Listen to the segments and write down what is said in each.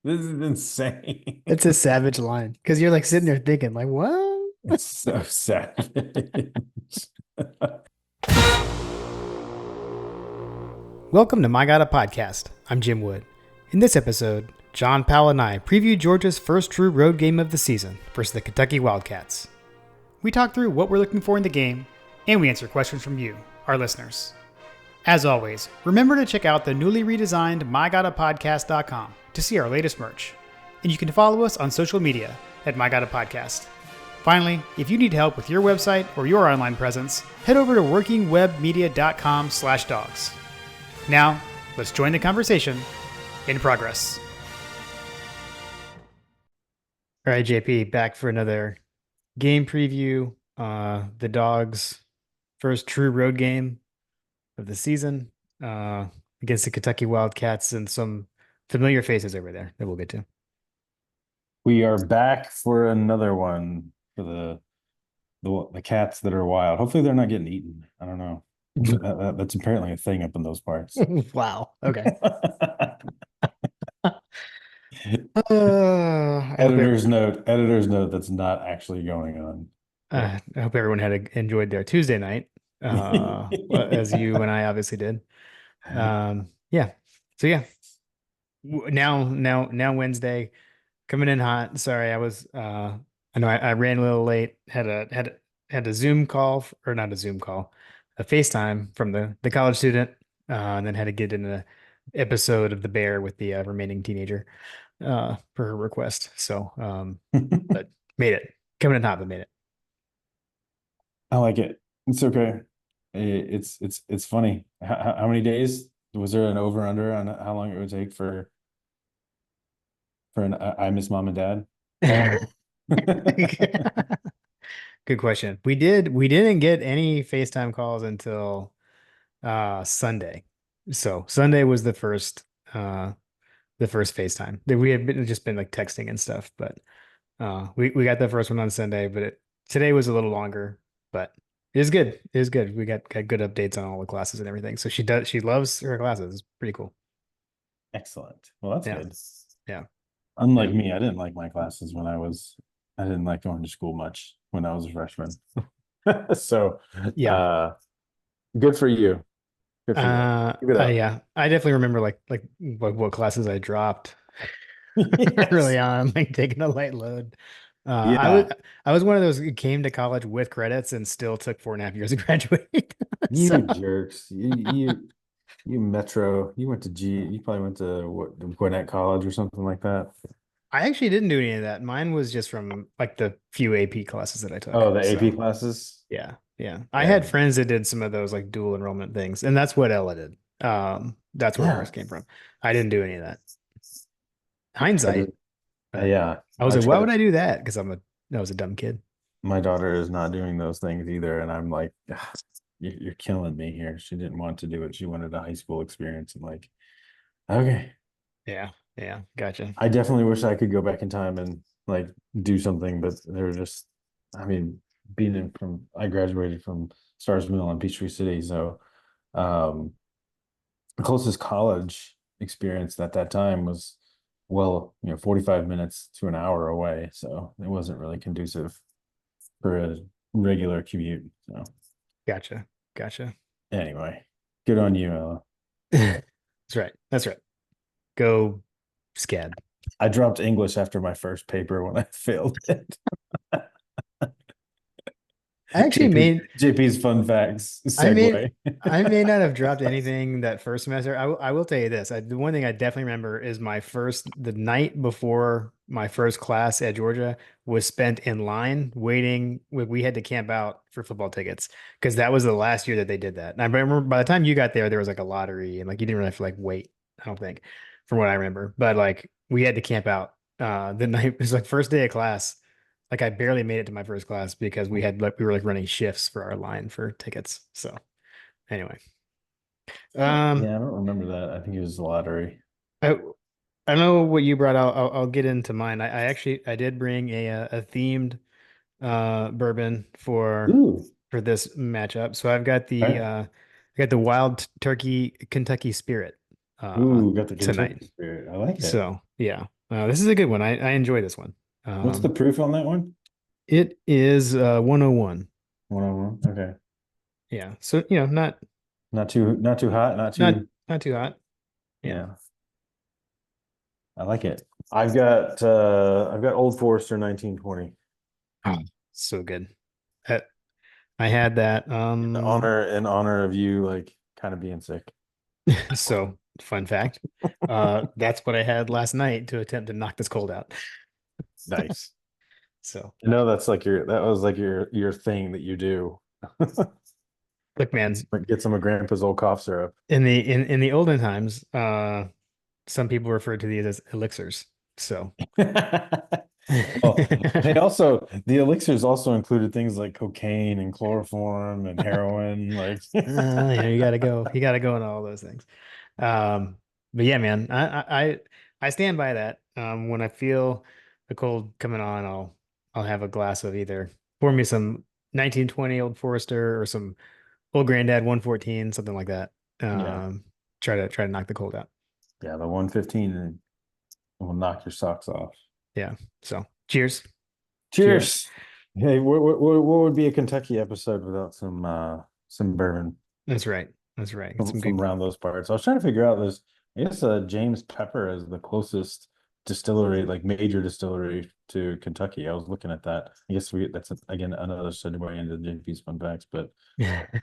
This is insane. It's a savage line because you're like sitting there thinking, like, what? It's so sad. Welcome to My God a Podcast. I'm Jim Wood. In this episode, John Powell and I preview Georgia's first true road game of the season versus the Kentucky Wildcats. We talk through what we're looking for in the game, and we answer questions from you, our listeners. As always, remember to check out the newly redesigned MyGottaPodcast.com to see our latest merch. And you can follow us on social media at MyGottaPodcast. Finally, if you need help with your website or your online presence, head over to workingwebmedia.com/dogs. Now, let's join the conversation in progress. All right, JP, back for another game preview. The Dogs' first true road game of the season against the Kentucky Wildcats and some familiar faces over there that we'll get to. We are back for another one for the cats that are wild. Hopefully they're not getting eaten. I don't know. That's apparently a thing up in those parts. Wow. Okay. Editor's note that's not actually going on. I hope everyone enjoyed their Tuesday night, as you and I obviously did. Yeah. So yeah, now Wednesday, coming in hot. Sorry, I know I ran a little late. Had a Zoom call or not a Zoom call, a FaceTime from the college student, and then had to get in an episode of The Bear with the remaining teenager, per her request. So, but made it. Coming in hot, but made it. I like it. It's okay. It's funny. How many days was there an over under on how long it would take for an I miss mom and dad call? Good question. We didn't get any FaceTime calls until Sunday. So Sunday was the first FaceTime. We had just been like texting and stuff, but we got the first one on Sunday, but today was a little longer, but it was good. It was good. We got good updates on all the classes and everything. So she loves her classes. It's pretty cool. Excellent. Well, that's Yeah. good. Yeah. Unlike Yeah. me, I didn't like my classes I didn't like going to school much when I was a freshman. So, Yeah. uh, good for you. Good for you. Keep it up. Yeah. I definitely remember like what classes I dropped Yes. early on, like taking a light load. I was Yeah. I was one of those who came to college with credits and still took 4.5 years to graduate. So You jerks. You Metro. You probably went to what, Gwinnett College or something like that. I actually didn't do any of that. Mine was just from like the few AP classes that I took. Oh, the AP So classes. yeah, yeah. I Yeah. had friends that did some of those like dual enrollment things, and that's what Ella did. That's where Yeah. hers came from. I didn't do any of that. I tried Hindsight, to, but yeah. I was I like, why tried would to I do that? Because I was a dumb kid. My daughter is not doing those things either, and I'm like, "Ugh, you're killing me here." She didn't want to do it. She wanted a high school experience. I'm like, okay. Yeah, yeah, gotcha. I definitely wish I could go back in time and like do something, but they're just, I mean, I graduated from Stars Mill in Peachtree City, so um, the closest college experience at that time was, well, 45 minutes to an hour away, so it wasn't really conducive for a regular commute. So Gotcha. Gotcha. anyway, good on you, Ella. That's right. That's right. Go SCAD. I dropped English after my first paper when I failed it. I actually made JP's fun facts I may segue. I may not have dropped anything that first semester. I will tell you this. The one thing I definitely remember is the night before my first class at Georgia was spent in line waiting. We had to camp out for football tickets because that was the last year that they did that. And I remember by the time you got there was like a lottery and like you didn't really have to like wait, I don't think, from what I remember. But like we had to camp out the night. It was like first day of class. Like I barely made it to my first class because we were like running shifts for our line for tickets. So anyway, um, Yeah, I don't remember that. I think it was the lottery. I I know what you brought out. I'll get into mine. I actually I did bring a themed bourbon Ooh, for this matchup. So I've got okay. I got the Wild Turkey Kentucky Spirit Ooh, got the Kentucky tonight. spirit. I like it. So yeah. This is a good one. I enjoy this one. What's the proof on that one? It is 101. 101. Okay. Yeah. So, you know, Not too hot, not not too, not too hot. Yeah. yeah. I like it. I've got Old Forester 1920. Oh, so good. Uh, I had that. In honor of you like kind of being sick. So fun fact. That's what I had last night to attempt to knock this cold out. Nice. So I know that was like your thing that you do. look, man, Like get some of Grandpa's old cough syrup. in the olden times, some people referred to these as elixirs. So Well, the elixirs also included things like cocaine and chloroform and heroin. Like, you gotta go in all those things. Um, but yeah, man, I stand by that. When I feel the cold coming on, I'll have a glass of either pour me some 1920 Old Forester or some Old Granddad 114, something like that. yeah, Try to knock the cold out. yeah, the 115 will knock your socks off. Yeah. So cheers. Cheers. Cheers. Hey, what would be a Kentucky episode without some bourbon That's right. That's right. Get some from good. around those parts? I was trying to figure out this. I guess James Pepper is the closest distillery, like major distillery to Kentucky. I was looking at that. I guess that's again another segue into JP's fun facts, but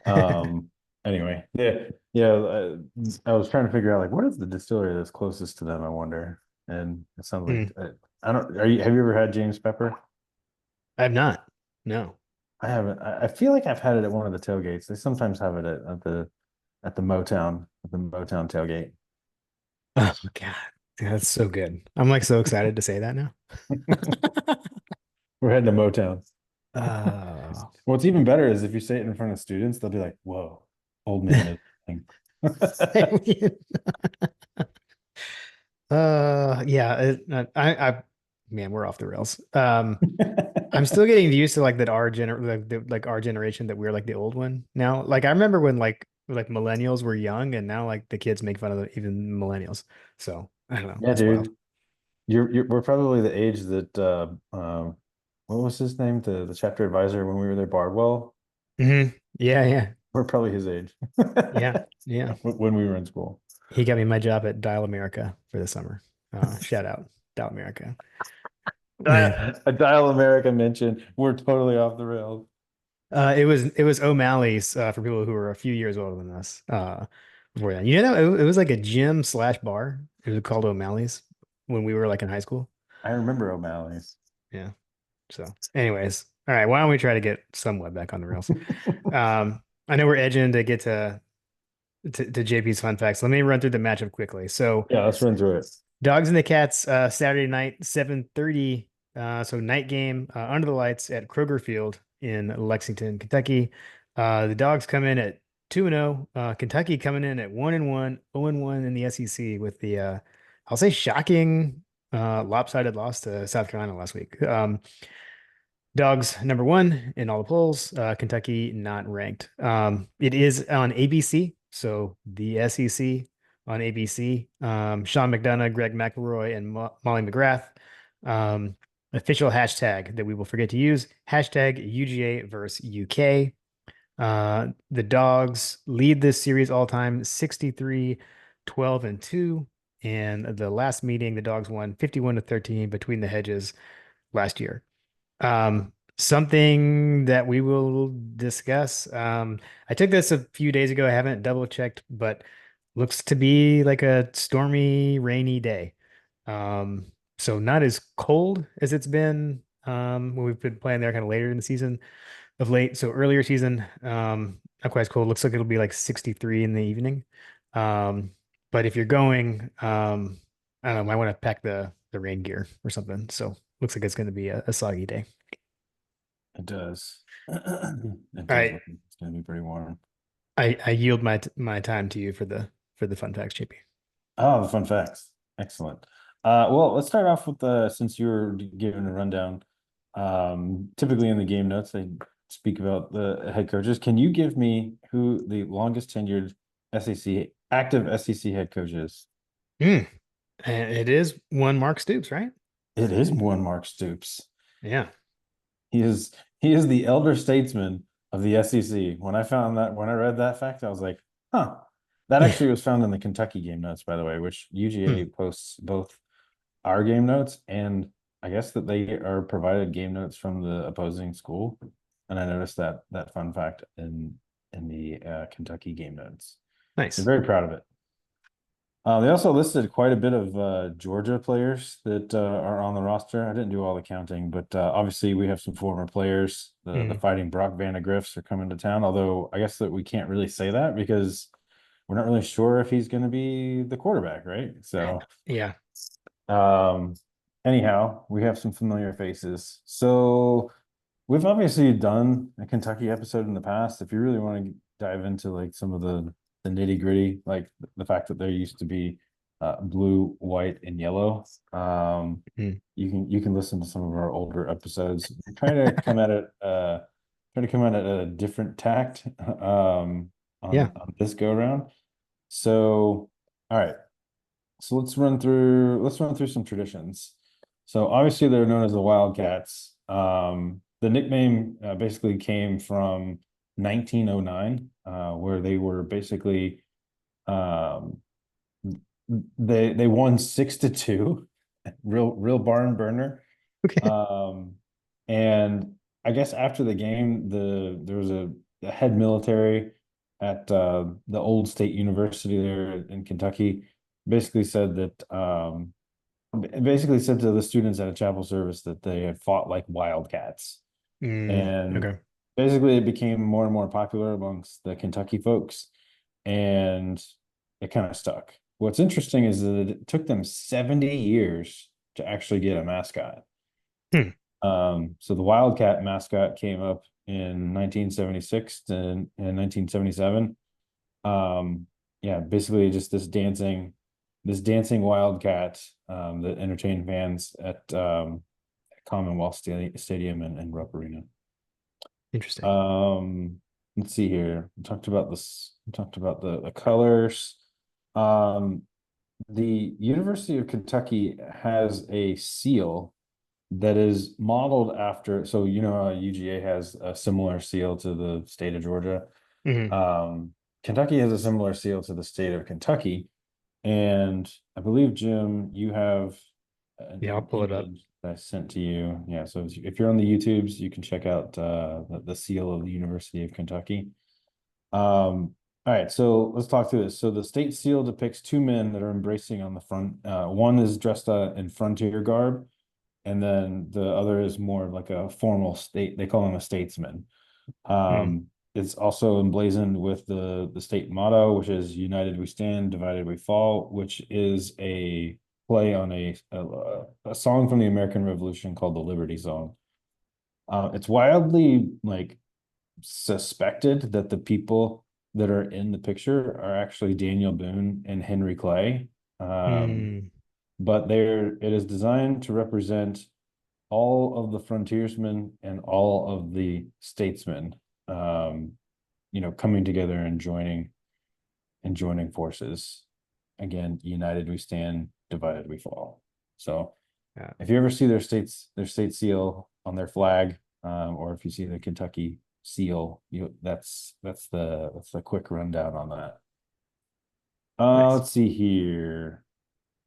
um anyway, yeah. I was trying to figure out like what is the distillery that's closest to them, I wonder. And it sounds like Mm, I don't have you ever had James Pepper? I have not. No. I haven't. I feel like I've had it at one of the tailgates. They sometimes have it at the Motown tailgate. Oh God. That's so good. I'm like so excited to say that now. We're heading to Motown. Oh. What's even better is if you say it in front of students, they'll be like, "Whoa, old man is." Yeah, man, we're off the rails. I'm still getting used to like that like our generation that we're like the old one now. Like I remember when like millennials were young and now like the kids make fun of even millennials. So I don't know. Yeah, It's wild. dude. We're probably the age that what was his name? The chapter advisor when we were there, Bardwell. Yeah, yeah, We're probably his age yeah, yeah. when we were in school. He got me my job at Dial America for the summer. Shout out Dial America. Man. A Dial America mention. We're totally off the rails. It was O'Malley's for people who were a few years older than us. Before that, you know, it was like a gym slash bar. It was called O'Malley's when we were like in high school. I remember O'Malley's. Yeah. So, anyways, all right. Why don't we try to get somewhat back on the rails? I know we're edging to get to JP's fun facts. Let me run through the matchup quickly. So, Yeah, let's run through it. Dogs and the Cats, Saturday night, 7:30. So night game under the lights at Kroger Field in Lexington, Kentucky. The Dogs come in at 2-0. Kentucky coming in at 1-1, 0-1 in the SEC with the I'll say shocking lopsided loss to South Carolina last week. Dogs number one in all the polls. Kentucky not ranked. It is on ABC, so the SEC on ABC. Sean McDonough, Greg McElroy, and Molly McGrath. Official hashtag that we will forget to use, hashtag UGA versus UK. The Dogs lead this series all time 63, 12, and 2. And the last meeting, the Dogs won 51-13 between the hedges last year. Something that we will discuss. I took this a few days ago. I haven't double checked, but looks to be like a stormy, rainy day. So not as cold as it's been when we've been playing there kind of later in the season of late. So earlier season, not quite as cold. Looks like it'll be like 63 in the evening. But if you're going, I don't know, might want to pack the rain gear or something. So looks like it's going to be a soggy day. It does. It All does right, look like it's gonna be pretty warm. I yield my time to you for the fun facts, JP. Oh, the fun facts. Excellent. Well, let's start off with since you were giving a rundown. Typically in the game notes, they speak about the head coaches. Can you give me who the longest tenured SEC active SEC head coach is? Mm. And it is one Mark Stoops, right? It is one Mark Stoops. Yeah. He is he is the elder statesman of the SEC. When I read that fact, I was like, huh. That actually was found in the Kentucky game notes, by the way, which UGA Hmm. posts both our game notes and I guess that they are provided game notes from the opposing school. And I noticed that fun fact in the Kentucky game notes. They're Nice. very proud of it. They also listed quite a bit of Georgia players that are on the roster. I didn't do all the counting, but obviously we have some former players. The Hmm. Fighting Brock Vandegriffs are coming to town. Although I guess that we can't really say that because we're not really sure if he's going to be the quarterback, right? So, Yeah. um, anyhow, we have some familiar faces. So we've obviously done a Kentucky episode in the past. If you really want to dive into like some of the nitty gritty, like the fact that there used to be blue, white, and yellow, Hmm. you can listen to some of our older episodes. We're trying to come at it trying to come at it at a different tact Yeah. on this go around. So, all right. So let's run through some traditions. So obviously they're known as the Wildcats. The nickname basically came from 1909, where they were basically um, they won 6-2, real barn burner. Okay. Um, and I guess after the game, there was a head military at the old state university there in Kentucky, basically said that basically said to the students at a chapel service that they had fought like wildcats. And Okay. basically it became more and more popular amongst the Kentucky folks, and it kind of stuck. What's interesting is that it took them 70 years to actually get a mascot. Hmm. So the Wildcat mascot came up in 1976 and 1977. Um, yeah, basically just this dancing Wildcat that entertained fans at Commonwealth Stadium and Rupp Arena. Interesting. Um, let's see here. We talked about this. We talked about the colors. Um, the University of Kentucky has a seal that is modeled after. So you know how UGA has a similar seal to the state of Georgia. Hmm. Um, Kentucky has a similar seal to the state of Kentucky, and I believe Jim, you have Yeah, I'll an pull it up. image that I sent to you. Yeah, so if you're on the YouTubes, you can check out the seal of the University of Kentucky. All right, so let's talk through this. So the state seal depicts two men that are embracing on the front. One is dressed in frontier garb, and then the other is more of like a formal state. They call him a statesman. Hmm. It's also emblazoned with the state motto, which is "United we stand, divided we fall," which is a play on a song from the American Revolution called the Liberty Song. It's wildly like suspected that the people that are in the picture are actually Daniel Boone and Henry Clay. Um, Hmm. but it is designed to represent all of the frontiersmen and all of the statesmen, um, coming together and joining forces. Again, united we stand, divided we fall. So Yeah. if you ever see their state seal on their flag, or if you see the Kentucky seal, that's the quick rundown on that. Nice. Let's see here.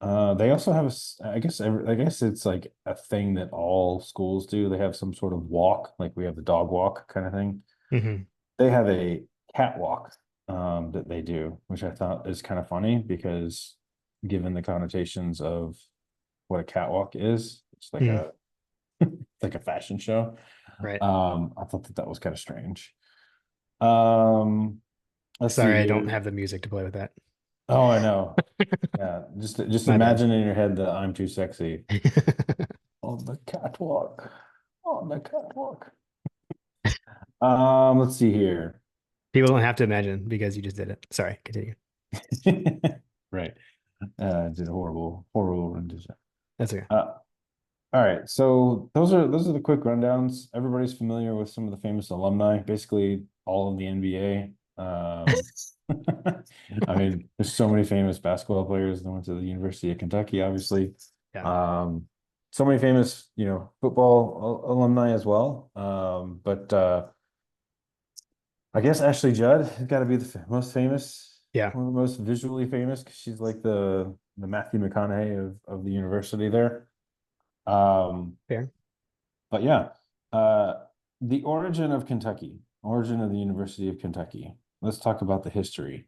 They also have I guess it's like a thing that all schools do. They have some sort of walk, like we have the dog walk kind of thing. Hmm. They have a catwalk that they do, which I thought is kind of funny because given the connotations of what a catwalk is, it's like Hmm. a like a fashion show. Right. I thought that was kind of strange. Um, let's see Sorry, I don't here. have the music to play with that. Oh, I know. Yeah, just My bad. imagine in your head that I'm too sexy on the catwalk. On the catwalk. Let's see here. People don't have to imagine because you just did it. Sorry, continue. Right. Did a horrible rendition. That's okay. All right, so those are the quick rundowns. Everybody's familiar with some of the famous alumni, basically all of the NBA. I mean, there's so many famous basketball players that went to the University of Kentucky, obviously. Yeah. Um, so many famous, football alumni as well. But I guess Ashley Judd has got to be the most famous, Yeah. one of the most visually famous, because she's like the Matthew McConaughey of the university there. Um, Fair. but yeah, uh, the origin of the University of Kentucky. Let's talk about the history.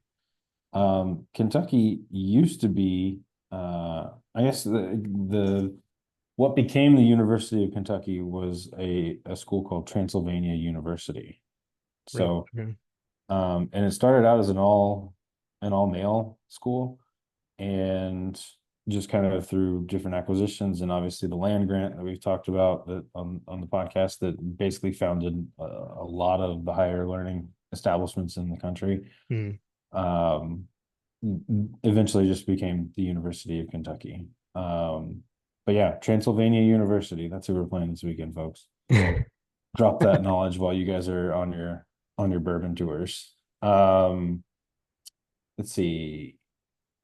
Kentucky used to be, I guess the what became the University of Kentucky was a school called Transylvania University. Really? So, Okay. and it started out as an all male school, and just kind of through different acquisitions and obviously the land grant that we've talked about that on the podcast that basically founded a lot of the higher learning establishments in the country. Mm. Um, Eventually just became the University of Kentucky. But yeah, Transylvania University, that's who we're playing this weekend, folks. Drop that knowledge while you guys are on your bourbon tours. Let's see.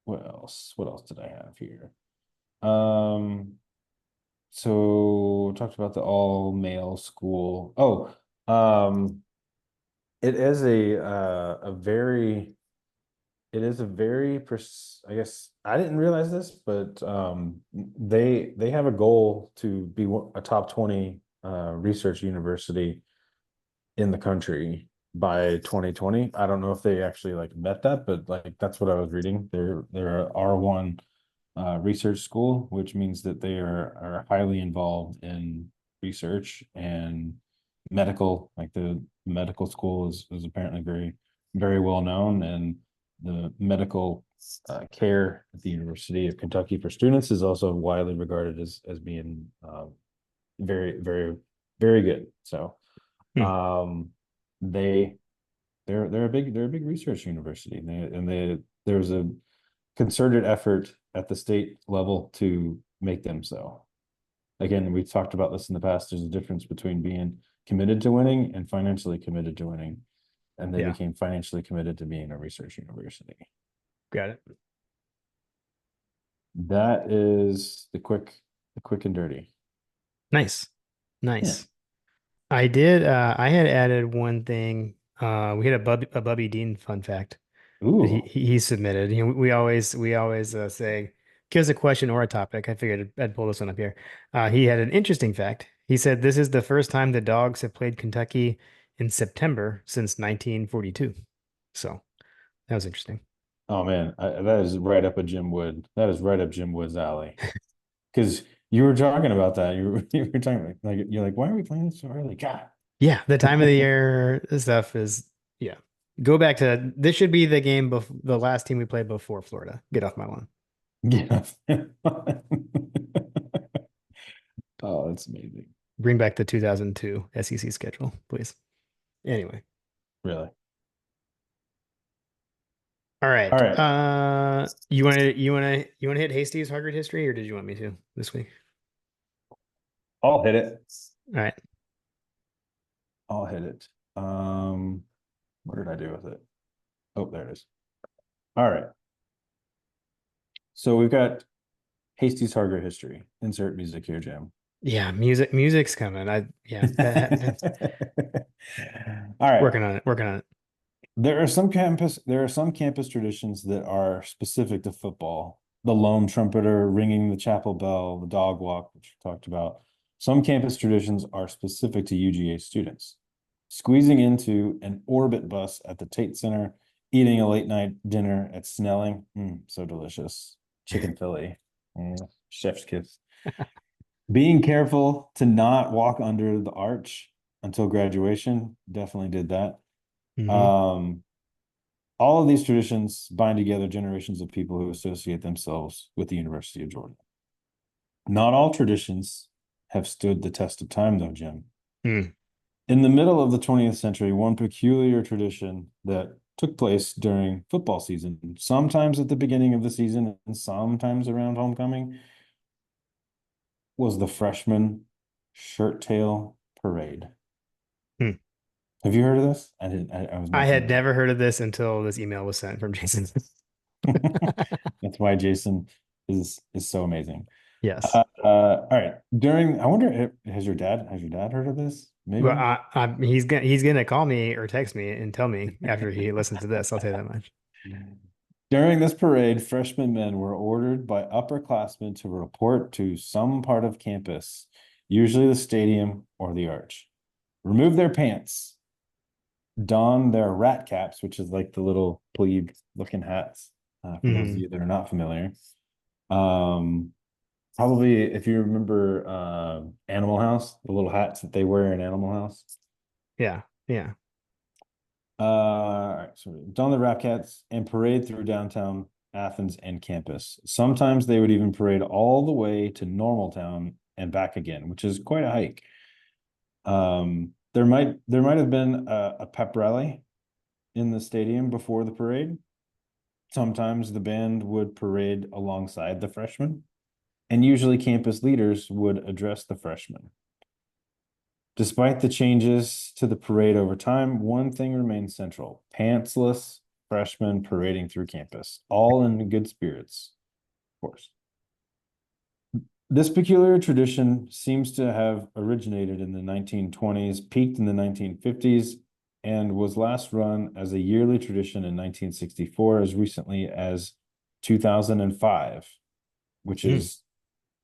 What else? What else did I have here? Um, so talked about the all male school. Oh, it is I guess I didn't realize this, but they have a goal to be a top 20 research university in the country by 2020. I don't know if they actually like met that, but like that's what I was reading. They're a R1 research school, which means that they are highly involved in research and medical. Like the medical school is apparently very, very well known, and the medical care at the University of Kentucky for students is also widely regarded as being very, very, very good. So Hmm. um, they they're a big research university, there's a concerted effort at the state level to make them so. Again, we've talked about this in the past. There's a difference between being committed to winning and financially committed to winning, and they Yeah. became financially committed to being a research university. Got it. That is the quick and dirty. Nice. Yeah. Nice. I had added one thing. We had a Bubby Dean fun fact that Ooh. he submitted. We always say give us a question or a topic. I figured I'd pull this one up here. He had an interesting fact. He said this is the first time the Dogs have played Kentucky in September since 1942. So that was interesting. Oh man, that is right up a Jim Wood. That is right up Jim Wood's alley. Because you were talking about that. You were talking like you're like, why are we playing this so early? God. Yeah, the time of the year stuff is yeah. Go back to this should be the game before the last team we played before Florida. Get off my lawn. Yeah. Oh, that's amazing. Bring back the 2002 SEC schedule, please. Anyway. Really. All All right. right. You want to hit Hasty's Harvard history or did you want me to this week? I'll hit it. All right. I'll hit it. What did I do with it? Oh, there it is. All right. So we've got Hasty's Harger history. Insert music here, Jim. Yeah, music's coming. Yeah, All right. working on it, working on it. There are some campus traditions that are specific to football. The lone trumpeter, ringing the chapel bell, the dog walk, which we talked about. Some campus traditions are specific to UGA students. Squeezing into an orbit bus at the Tate Center, eating a late night dinner at Snelling. So delicious. Chicken Philly. Chef's kiss. Being careful to not walk under the arch until graduation. Definitely did that. Hmm. Um, all of these traditions bind together generations of people who associate themselves with the University of Georgia. Not all traditions have stood the test of time, though, Jim. Mm. In the middle of the 20th century, one peculiar tradition that took place during football season, sometimes at the beginning of the season and sometimes around homecoming, was the freshman shirt tail parade. Mm. Have you heard of this? I didn't. I was I not had familiar. never heard of this until this email was sent from Jason. That's why Jason is so amazing. Yes. All right. I wonder if has your dad heard of this? Well, Maybe. he's gonna call me or text me and tell me after he listens to this. I'll tell you that much. During this parade, freshman men were ordered by upperclassmen to report to some part of campus, usually the stadium or the arch. Remove their pants, don their rat caps, which is like the little plebe looking hats, for those of Mhm. you that are not familiar. Um, Probably if you remember Animal House, the little hats that they wear in Animal House. Yeah. Yeah. All right, so don the rat cats and parade through downtown Athens and campus. Sometimes they would even parade all the way to Normal Town and back again, which is quite a hike. There might have been a pep rally in the stadium before the parade. Sometimes the band would parade alongside the freshmen, and usually campus leaders would address the freshmen. Despite the changes to the parade over time, one thing remains central: pantsless freshmen parading through campus, all in good spirits, of course. This peculiar tradition seems to have originated in the 1920s, peaked in the 1950s, and was last run as a yearly tradition in 1964, as recently as 2005, which Mm. is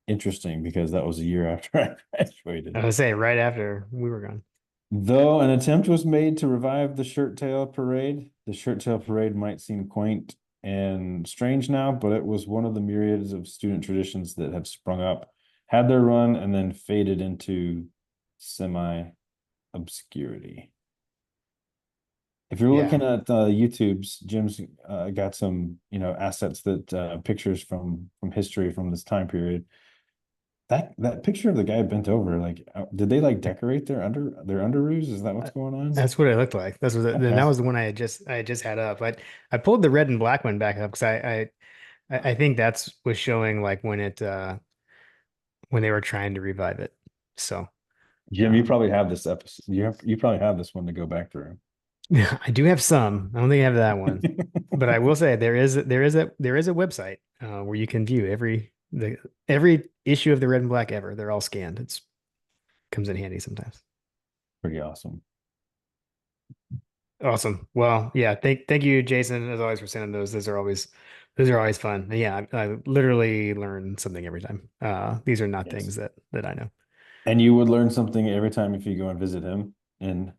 interesting because that was a year after I I graduated. was gonna say right after we were gone. Though an attempt was made to revive the shirt tail parade might seem quaint and strange now, but it was one of the myriads of student traditions that have sprung up, had their run, and then faded into semi-obscurity. If you're Yeah. looking at YouTube's, Jim's got some, assets that pictures from history from this time period. That picture of the guy bent over, like, did they like decorate their underoos? Is that what's Uh, going on? That's what it looked like. Then that Okay. was the one I just had up. I pulled the red and black one back up because I think that's was showing like when they were trying to revive it. So Jim, you um probably have this episode. You probably have this one to go back through. I do have some. I don't think I have that one. But I will say there is a website where you can view every issue of the red and black ever. They're all scanned. It's comes in handy sometimes. Pretty awesome. Awesome. Well, yeah, thank you, Jason, as always, for sending those. Those are always fun. And yeah, I literally learn something every time. These are not Yes. things that I know. And you would learn something every time if you go and visit him and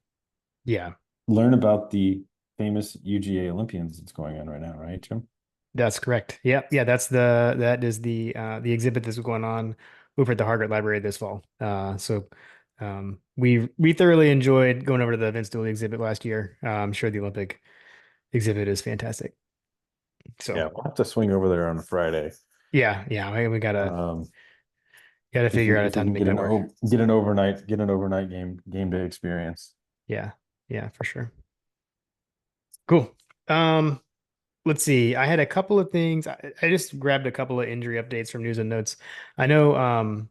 Yeah, learn about the famous UGA Olympians that's going on right now, right, Jim? that's correct. Yep. Yeah, that is the exhibit that's going on over at the Hargett Library this fall. We thoroughly enjoyed going over to the Vince Dooley exhibit last year. I'm sure the Olympic exhibit is fantastic. So Yeah, we'll have to swing over there on a Friday. yeah, we gotta Um, gotta if figure we out a if we time to can make that work. get an overnight game day experience. Yeah, yeah, for sure. Cool. Um, let's see. I had a couple of things. I just grabbed a couple of injury updates from news and notes. I know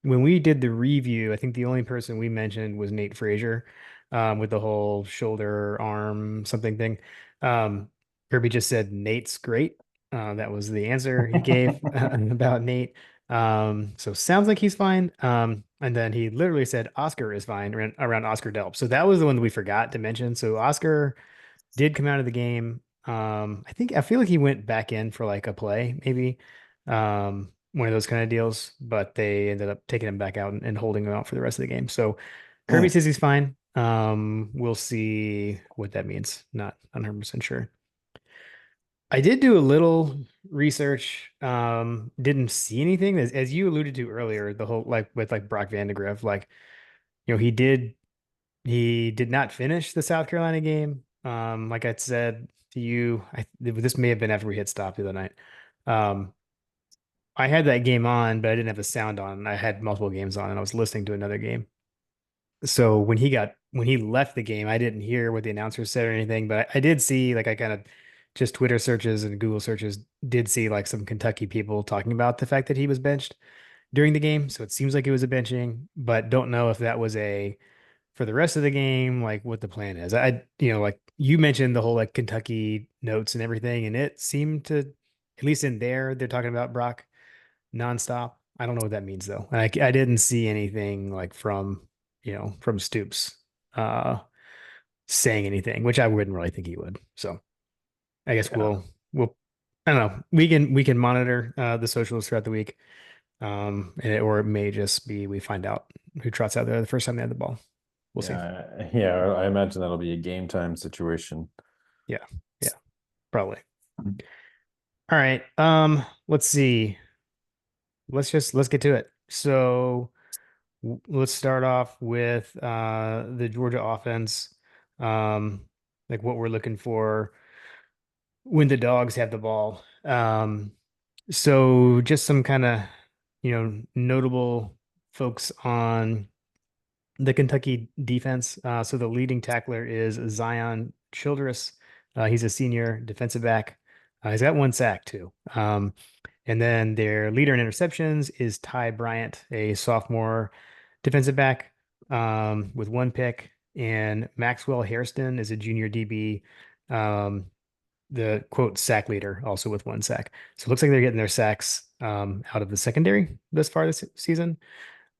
when we did the review, I think the only person we mentioned was Nate Frazier with the whole shoulder, arm, something thing. Kirby just said Nate's great. That was the answer he gave about Nate. So sounds like he's fine. And then he literally said Oscar is fine around Oscar Delp. So that was the one that we forgot to mention. So Oscar did come out of the game. I feel like he went back in for like a play, maybe one of those kind of deals, but they ended up taking him back out and holding him out for the rest of the game. So Kirby says he's fine. We'll see what that means. Not 100% sure. I did do a little research. Didn't see anything as you alluded to earlier, the whole like with like Brock Vandagriff, like he did not finish the South Carolina game. Like I said to you, this may have been after we hit stop the other night. Um, I had that game on, but I didn't have the sound on. I had multiple games on, and I was listening to another game. So when he left the game, I didn't hear what the announcer said or anything, but I did see like I kind of just Twitter searches and Google searches did see like some Kentucky people talking about the fact that he was benched during the game. So it seems like it was a benching, but don't know if that was a for the rest of the game, like what the plan is. Like you mentioned the whole like Kentucky notes and everything, and it seemed to, at least in there, they're talking about Brock nonstop. I don't know what that means though. And I didn't see anything like from Stoops uh saying anything, which I wouldn't really think he would. So I guess Yeah. we'll I don't know. We can monitor the socials throughout the week. Or it may just be we find out who trots out there the first time they had the ball. We'll see. Yeah, I imagine that'll be a game time situation. Yeah. Yeah, probably. All right. Let's see. Let's get to it. So let's start off with the Georgia offense. Like what we're looking for when the dogs have the ball. So just some kind of, notable folks on the Kentucky defense. So the leading tackler is Zion Childress. He's a senior defensive back. He's got one sack too. And then their leader in interceptions is Ty Bryant, a sophomore defensive back with one pick. And Maxwell Hairston is a junior DB, the quote sack leader, also with one sack. So it looks like they're getting their sacks out of the secondary this far this season.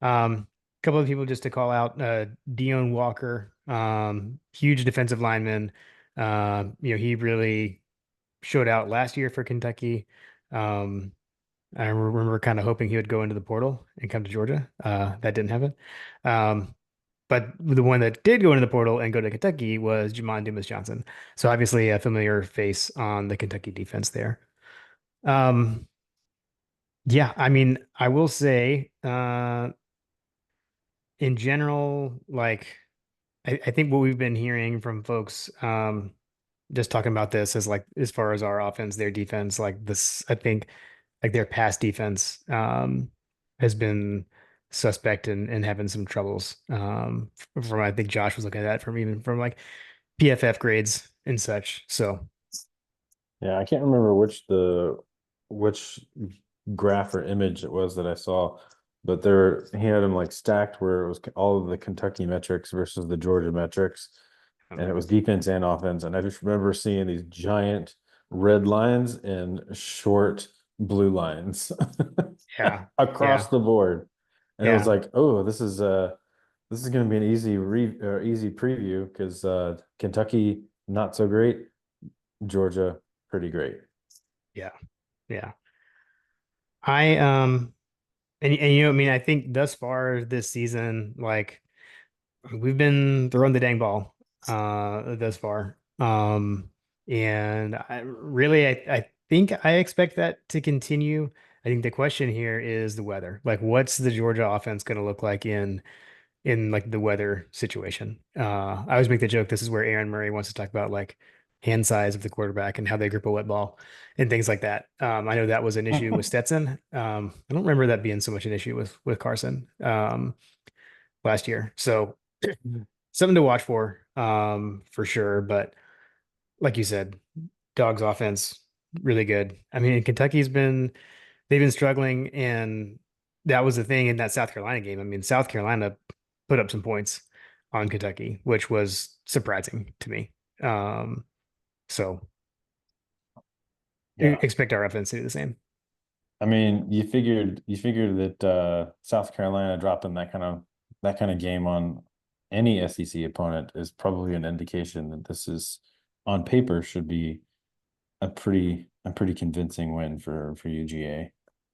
Couple of people just to call out, Dion Walker, huge defensive lineman. He really showed out last year for Kentucky. Um, I remember kind of hoping he would go into the portal and come to Georgia. That didn't happen. But the one that did go into the portal and go to Kentucky was Jamon Dumas Johnson. So obviously a familiar face on the Kentucky defense there. Um, yeah, I mean, I will say, in general, like I think what we've been hearing from folks, just talking about this is like as far as our offense, their defense, like this, I think like their pass defense has been suspect and having some troubles. From I think Josh was looking at that from even from like PFF grades and such. So Yeah, I can't remember which graph or image it was that I saw, but he had them like stacked where it was all of the Kentucky metrics versus the Georgia metrics, and it was defense and offense. And I just remember seeing these giant red lines and short blue lines yeah, across yeah, the board. And it was yeah, like, oh, this is going to be an easy preview because Kentucky not so great, Georgia pretty great. yeah, yeah. I and I mean, I think thus far this season, like we've been throwing the dang ball thus far. And I think I expect that to continue. I think the question here is the weather. Like what's the Georgia offense going to look like in like the weather situation? I always make the joke this is where Aaron Murray wants to talk about like hand size of the quarterback and how they grip a wet ball and things like that. I know that was an issue with Stetson. I don't remember that being so much an issue with Carson last year. So something to watch for sure. But like you said, Dogs offense really good. I mean, they've been struggling, and that was the thing in that South Carolina game. I mean, South Carolina put up some points on Kentucky, which was surprising to me. So Yeah. expect our offense to do the same. I mean, you figured that South Carolina dropping that kind of game on any SEC opponent is probably an indication that this is on paper should be a pretty convincing win for UGA.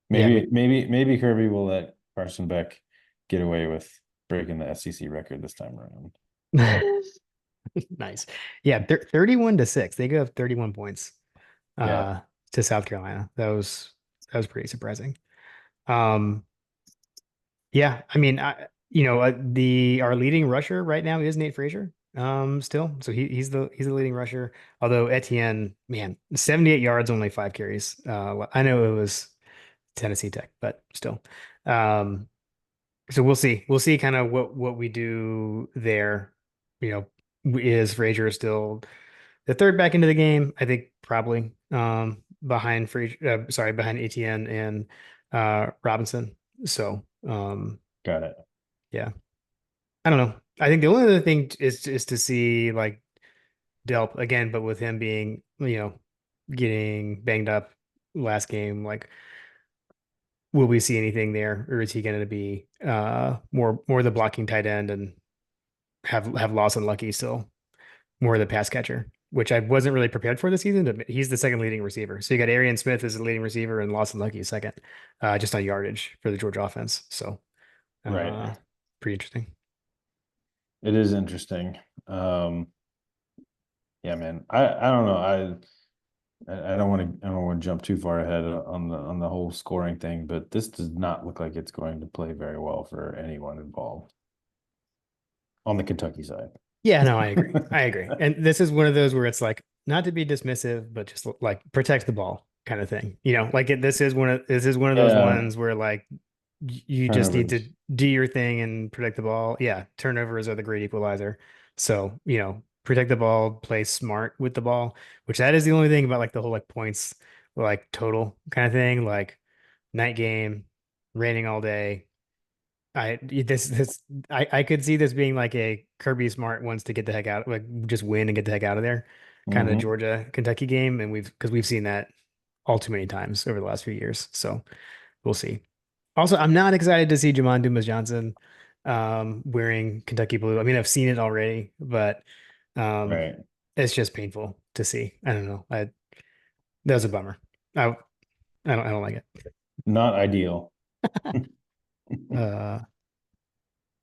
Yeah, I Maybe Kirby will let Carson Beck get away with breaking the SEC record this time around. mean, nice. Yeah, 31-6. They go up 31 points Yeah. uh to South Carolina. That was pretty surprising. Um, yeah, I mean, the our leading rusher right now is Nate Frazier. Still, so he's the leading rusher. Although Etienne, man, 78 yards, only 5 carries. I know it was Tennessee Tech, but still. Um, so we'll see kind of what we do there. Is Frazier still the third back into the game? I think probably behind Frazier, sorry, behind Etienne and Robinson. So Got it. yeah. I don't know. I think the only other thing is to see like Delp again, but with him being, getting banged up last game, like will we see anything there, or is he going to be more the blocking tight end and have Lawson Lucky still more the pass catcher, which I wasn't really prepared for this season. But he's the second leading receiver. So you got Arian Smith as the leading receiver and Lawson Lucky second, just on yardage for the Georgia offense. So Right. pretty interesting. It is interesting. Yeah, man. I don't know. I don't want to jump too far ahead on the whole scoring thing, but this does not look like it's going to play very well for anyone involved on the Kentucky side. Yeah, no, I agree. I agree. And this is one of those where it's like not to be dismissive, but just like protect the ball kind of thing. Like this is one of those Yeah, ones where like you just need to turnovers. do your thing and protect the ball. Yeah, turnovers are the great equalizer. So, protect the ball, play smart with the ball, which that is the only thing about like the whole like points like total kind of thing, like night game, raining all day. I could see this being like a Kirby Smart wants to get the heck out, like just win and get the heck out of there kind of Hmm. Georgia Kentucky game. And we've seen that all too many times over the last few years. So we'll see. Also, I'm not excited to see Jamon Dumas Johnson wearing Kentucky blue. I mean, I've seen it already, but um, Right. it's just painful to see. I don't know. That was a bummer. I I don't like it. Not ideal.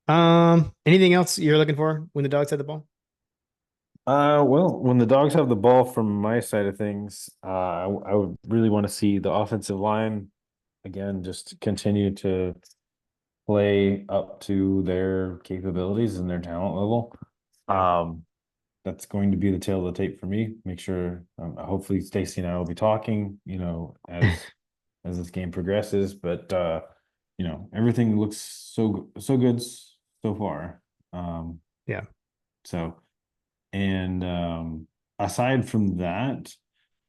Uh, anything else you're looking for when the dogs had the ball? Well, when the dogs have the ball from my side of things, I would really want to see the offensive line again just continue to play up to their capabilities and their talent level. Um, that's going to be the tail of the tape for me. Make sure, hopefully Stacy and I will be talking, as this game progresses. But everything looks so good so far. Um, Yeah. so and aside from that,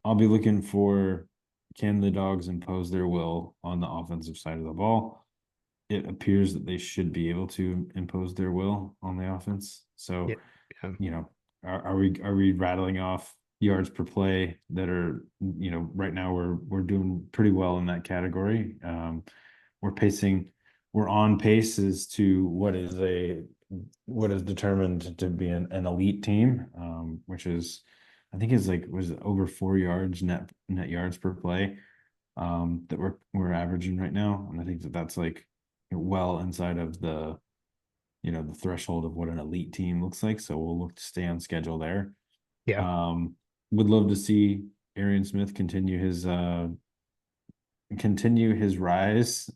I'll be looking for, can the dogs impose their will on the offensive side of the ball? It appears that they should be able to impose their will on the offense. Yeah. So, Yeah. you know, are we rattling off yards per play that are, right now we're doing pretty well in that category. We're pacing, we're on pace as to what is determined to be an elite team, which is, I think is like, was it over 4 yards net yards per play, that we're averaging right now. And I think that that's like well inside of the threshold of what an elite team looks like. So we'll look to stay on schedule there. Yeah. Um, would love to see Arian Smith continue his rise,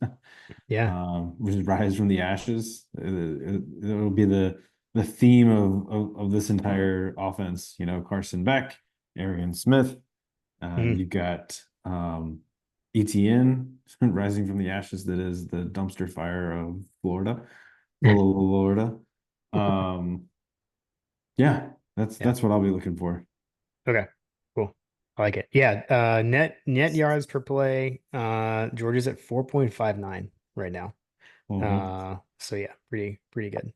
Yeah. his rise from the ashes. It'll be the theme of this entire offense. Carson Beck, Arian Smith. Mm. You've got ETN rising from the ashes that is the dumpster fire of Florida. Um, yeah, that's Yeah. that's what I'll be looking for. Okay. Cool. I like it. Yeah. Net yards per play. Georgia's at 4.59 right now. Mhm. So yeah, pretty good.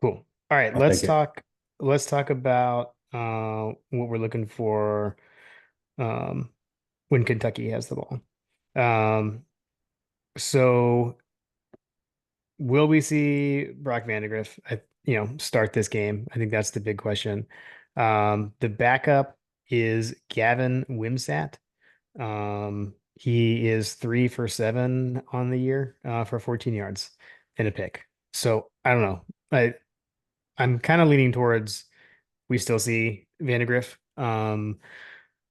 Cool. All right, I'll take it. let's talk about what we're looking for um when Kentucky has the ball. Um, so will we see Brock Vandagriff, start this game? I think that's the big question. The backup is Gavin Wimsatt. He is 3 for 7 on the year, for 14 yards and a pick. So I don't know. I'm kind of leaning towards we still see Vandagriff.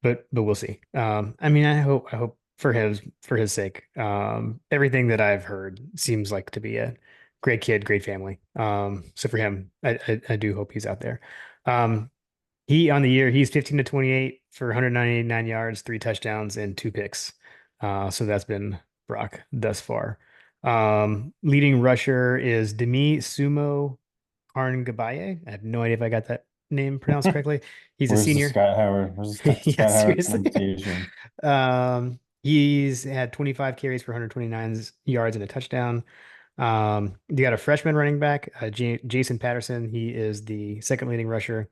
But we'll see. I mean, I hope for his sake. Everything that I've heard seems like to be a great kid, great family. So for him, I do hope he's out there. Um, he on the year, he's 15 to 28 for 199 yards, 3 touchdowns, and 2 picks. So that's been Brock thus far. Leading rusher is Demi Sumo Karngabaye. I have no idea if I got that name pronounced correctly. He's a Where's the senior. Scott Howard? Where's the Yeah, Scott Howard seriously. pronunciation? He's had 25 carries for 129 yards and a touchdown. You got a freshman running back, Jason Patterson. He is the second leading rusher.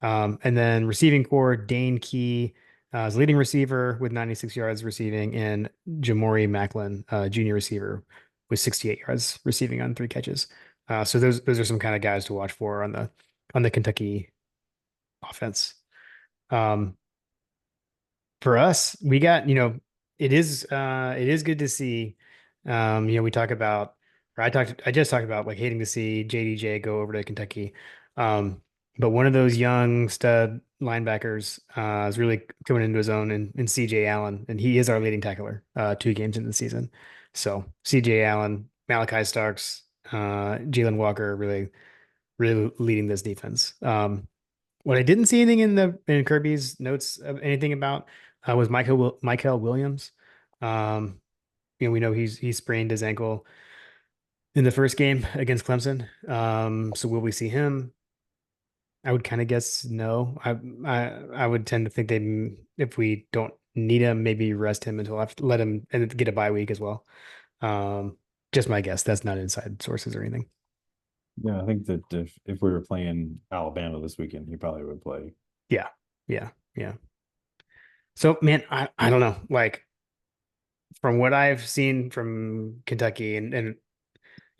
And then receiving core, Dane Key is leading receiver with 96 yards receiving, and Jamori Macklin, junior receiver, with 68 yards receiving on 3 catches. So those are some kind of guys to watch for on the Kentucky offense. Um, for us, we got, it is good to see. We talk about, or I just talked about like hating to see JDJ go over to Kentucky. Um, but one of those young stud linebackers is really coming into his own in CJ Allen, and he is our leading tackler 2 games into the season. So CJ Allen, Malachi Starks, Jalen Walker really leading this defense. What I didn't see anything in Kirby's notes of anything about was Michael Williams. Um, we know he sprained his ankle in the first game against Clemson. So will we see him? I would kind of guess no. I would tend to think they, if we don't need him, maybe rest him until after, let him and get a bye week as well. Um, just my guess. That's not inside sources or anything. Yeah, I think that if we were playing Alabama this weekend, he probably would play. Yeah, yeah, yeah. So man, I don't know. Like from what I've seen from Kentucky, and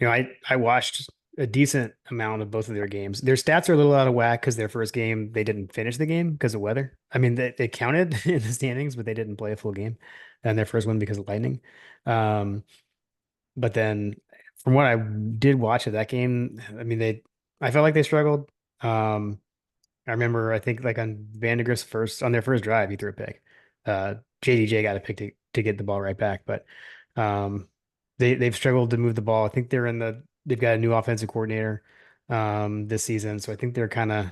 I watched a decent amount of both of their games. Their stats are a little out of whack because their first game they didn't finish the game because of weather. I mean, they counted in the standings, but they didn't play a full game, and their first one because of lightning. Um, but then from what I did watch of that game, I mean, I felt like they struggled. Um, I remember, I think like on Vandegrift's on their first drive, he threw a pick. JDJ got a pick to get the ball right back, but um, they've struggled to move the ball. I think they've got a new offensive coordinator this season, so I think they're kind of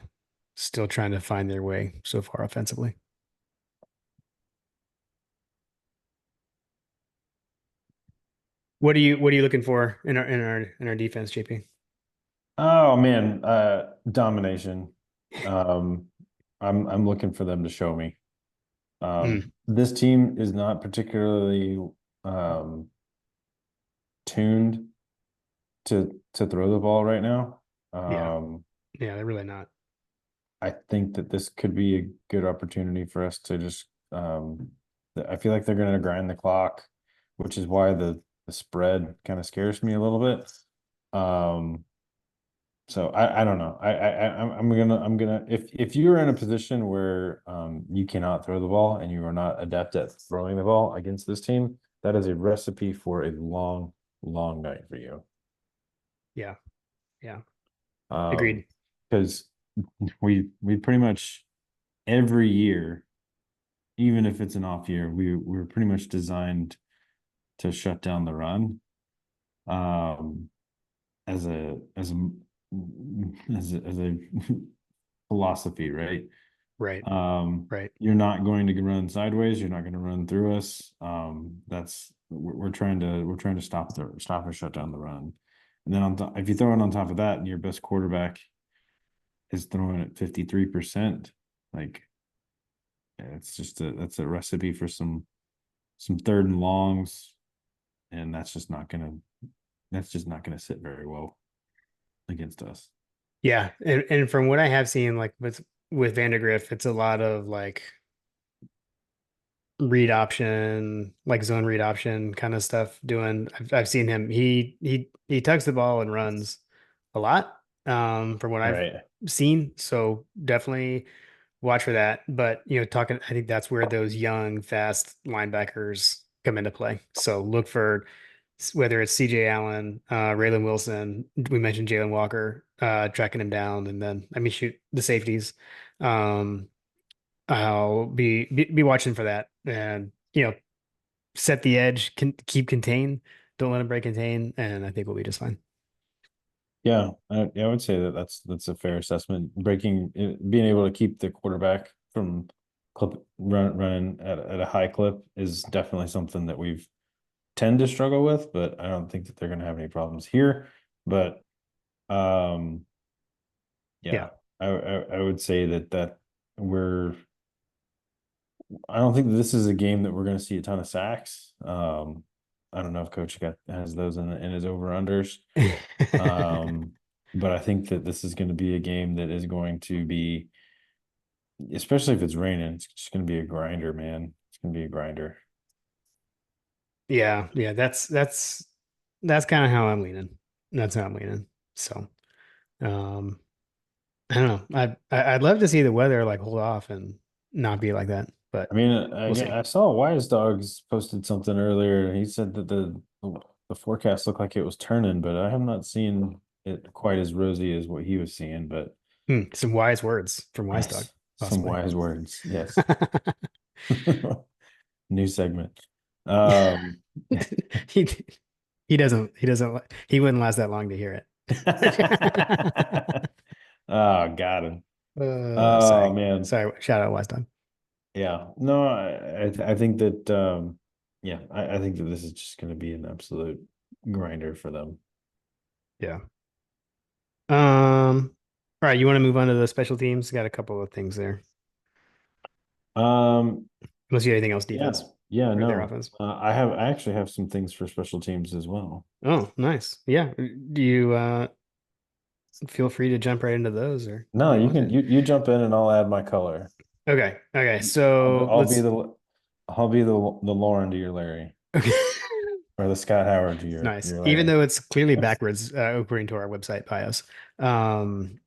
still trying to find their way so far offensively. What are you looking for in our defense, JP? Oh man, domination. Um, I'm looking for them to show me. Mm, This team is not particularly um tuned to throw the ball right now. yeah, Um, yeah, they're really not. I think that this could be a good opportunity for us to just I feel like they're going to grind the clock, which is why the spread kind of scares me a little bit. Um, so I don't know. I'm gonna if you're in a position where you cannot throw the ball and you are not adept at throwing the ball against this team, that is a recipe for a long night for you. Yeah, yeah, Um, agreed. because we pretty much every year, even if it's an off year, we're pretty much designed to shut down the run. Um, as a philosophy, right? Right, Um, right. you're not going to run sideways. You're not going to run through us. That's we're trying to stop or shut down the run. And then if you throw it on top of that, and your best quarterback is throwing at 53%, like yeah, that's a recipe for some third and longs, and that's just not gonna sit very well against us. Yeah, and from what I have seen, like with Vandergriff, it's a lot of like read option, like zone read option kind of stuff doing. I've seen him. He tugs the ball and runs a lot, from what I've Right. seen. So definitely watch for that. But talking, I think that's where those young, fast linebackers come into play. So look for whether it's CJ Allen, Raylan Wilson, we mentioned Jalen Walker, tracking him down, and then I mean shoot the safeties. Um, I'll be watching for that, and set the edge, keep contain, don't let him break contain, and I think we'll be just fine. Yeah, I would say that that's a fair assessment. Being able to keep the quarterback from running at a high clip is definitely something that we've tend to struggle with, but I don't think that they're going to have any problems here. But um, Yeah, yeah, I would say that we're. I don't think that this is a game that we're going to see a ton of sacks. I don't know if Coach has those in his over unders. Um, but I think that this is going to be a game that is going to be, especially if it's raining, it's just going to be a grinder, man. It's going to be a grinder. Yeah, yeah, that's kind of how I'm leaning. That's how I'm leaning. So, um, I don't know. I'd love to see the weather like hold off and not be like that, but I mean, we'll see. I saw Wise Dogs posted something earlier. He said that the forecast looked like it was turning, but I have not seen it quite as rosy as what he was seeing. But Some wise words from Wise Dog, yes, some possibly. wise words. Yes. New segment. Um, He he wouldn't last that long to hear it. oh, got him. Oh Sorry. man. Sorry. Shout out Wise Dog. Yeah. No, I think that yeah, I think that this is just gonna be an absolute grinder for them. Yeah. All right, you want to move on to the special teams? Got a couple of things there. Um, Unless you have anything else yeah, defense yeah, or their no. offense. I actually have some things for special teams as well. Oh, nice. Yeah. Do you feel free to jump right into those or No, do you you want can to? you jump in and I'll add my color. Okay. Okay. I'll be So I'll be let's the I'll be the Lauren to your Larry okay. or the Scott Howard to Nice. your Even Larry. though it's clearly backwards, according to our website bios. Um,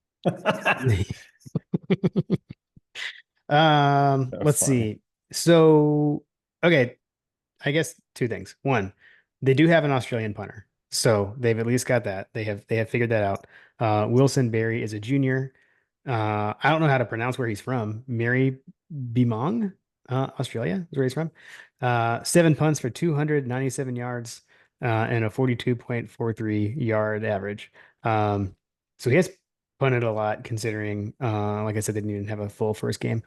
So let's funny. see. So, okay, I guess two things. One, they do have an Australian punter, so they've at least got that. They have figured that out. Wilson Berry is a junior. I don't know how to pronounce where he's from. Mary Bimong, Australia is where he's from. 7 punts for 297 yards, and a 42.43 yard average. So he has punted a lot considering, like I said, they didn't even have a full first game.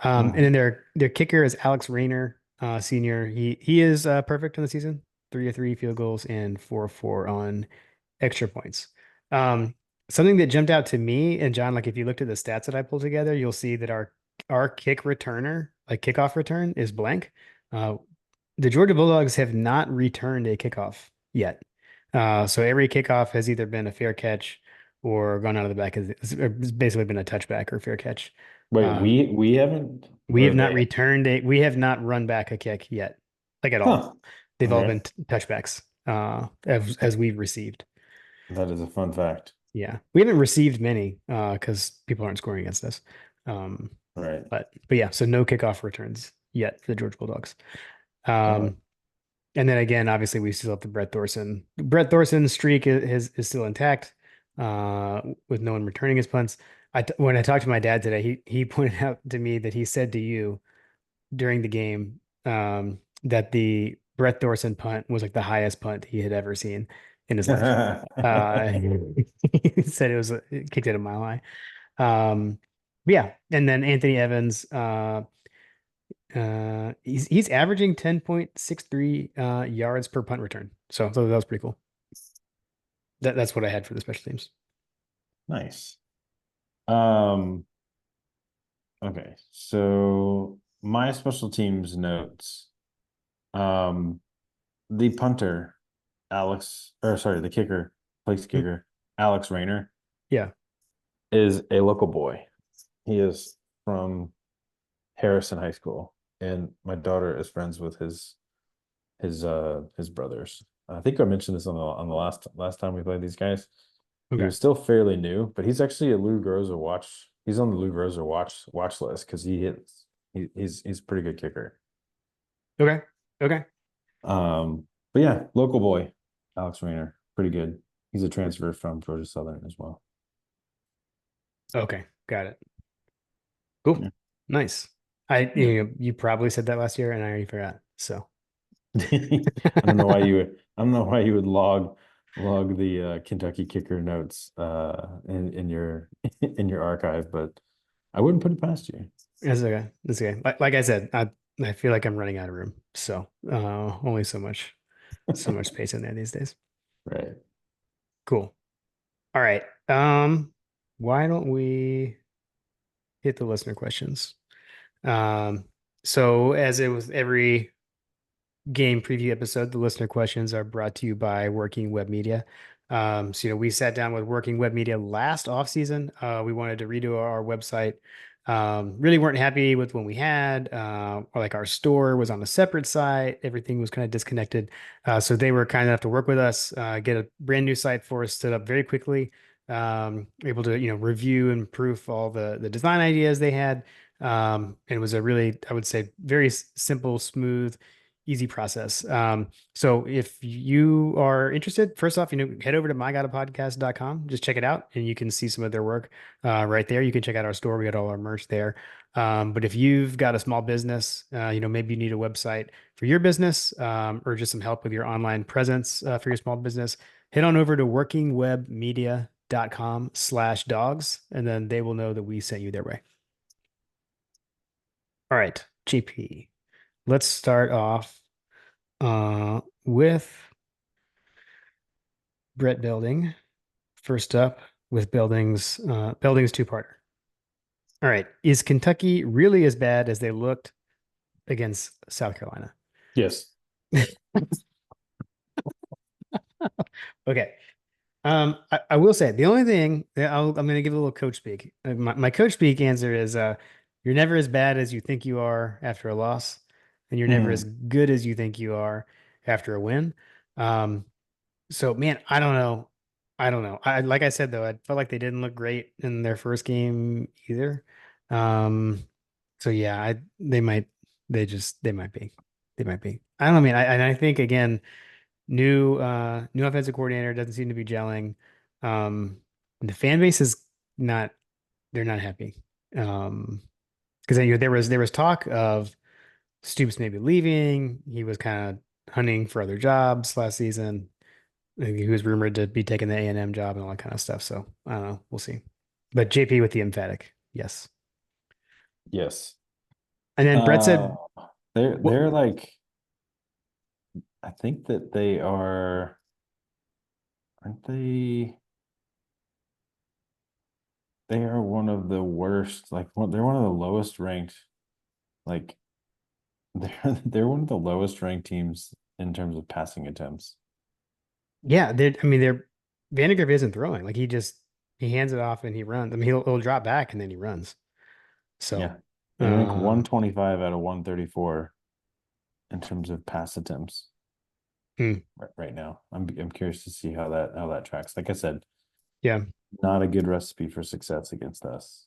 And then Mhm. their kicker is Alex Rayner, senior. He is perfect in the season. 3 of 3 field goals and 4 of 4 on extra points. Um, Something that jumped out to me and John, like if you looked at the stats that I pulled together, you'll see that our kick returner, like kickoff return, is blank. Uh, the Georgia Bulldogs have not returned a kickoff yet. So every kickoff has either been a fair catch or gone out of the back. It's basically been a touchback or fair catch. Wait, Uh, we haven't we or have not they returned a, we have not run back a kick yet, like at all. huh. They've all Okay. been touchbacks, as we've received. That is a fun fact. Yeah, we haven't received many, because people aren't scoring against us. Um, Right. but yeah, so no kickoff returns yet for the Georgia Bulldogs. Uh, Um, and then again, obviously we still have the Brett Thorson. Brett Thorson's streak is still intact, with no one returning his punts. When I talked to my dad today, he pointed out to me that he said to you during the game, that the Brett Thorson punt was like the highest punt he had ever seen in his life. Uh, he said it kicked it a mile high. Yeah, and then Anthony Evans, he's averaging 10.63 yards per punt return. So that was pretty cool. That's what I had for the special teams. nice. Um, okay. So my special teams notes. Um, the punter, the kicker, place Mm, kicker, Alex Rayner, yeah. is a local boy. He is from Harrison High School, and my daughter is friends with his brothers. I think I mentioned this on the last time we played these guys. He Okay. was still fairly new, but he's actually a Lou Groza watch. He's on the Lou Groza watch list because he's a pretty good kicker. Okay. Okay. But yeah, local boy, Alex Rayner, pretty good. He's a transfer from Georgia Southern as well. Okay. Got it. Cool. Yeah. Nice. Yeah. You probably said that last year and I already forgot. So I don't know why you would log the Kentucky kicker notes in your in your archive, but I wouldn't put it past you. That's okay. That's okay. Like I said, I feel like I'm running out of room. So only so much space in there these days. Right. Cool. All right. Why don't we hit the listener questions? Um, so as it with every game preview episode. The listener questions are brought to you by Working Web Media. So we sat down with Working Web Media last off season. We wanted to redo our website. Really weren't happy with what we had. Or like our store was on a separate site. Everything was kind of disconnected. So they were kind enough to work with us, get a brand new site for us stood up very quickly. Able to, review and proof all the design ideas they had. And it was a really, I would say, very simple, smooth, easy process. So if you are interested, first off, head over to mygodapodcast.com, just check it out and you can see some of their work right there. You can check out our store. We got all our merch there. But if you've got a small business, maybe you need a website for your business, or just some help with your online presence for your small business, head on over to workingwebmedia.com/dogs, and then they will know that we sent you their way. All right, GP. Let's start off with Brett Building. First up with Building's two-parter. All right, is Kentucky really as bad as they looked against South Carolina? Yes. Okay. I will say the only thing that I'm going to give a little coach speak. My coach speak answer is you're never as bad as you think you are after a loss, and you're never as good as you think you are after a win. So man, I don't know. I don't know. Like I said though, I felt like they didn't look great in their first game either. Um, so yeah, they might be. They might be. I don't know, man. I think again, new offensive coordinator doesn't seem to be gelling. The fan base is not they're not happy. Because there was talk of Stoops maybe leaving. He was kind of hunting for other jobs last season. He was rumored to be taking the A&M job and all that kind of stuff. So I don't know. We'll see. But JP with the emphatic, yes. Yes. And then Brett Uh, said, they're "What? they're like, I think that they are, aren't they? They are one of the worst, they're one of the lowest ranked, like they're one of the lowest ranked teams in terms of passing attempts. Yeah, I mean, Vandegrift isn't throwing. Like he hands it off and he runs. I mean, he'll drop back and then he runs. So, Yeah. They rank uh, 125 out of 134 in terms of pass attempts hmm, right now. I'm curious to see how that tracks. Like I said, yeah. not a good recipe for success against us.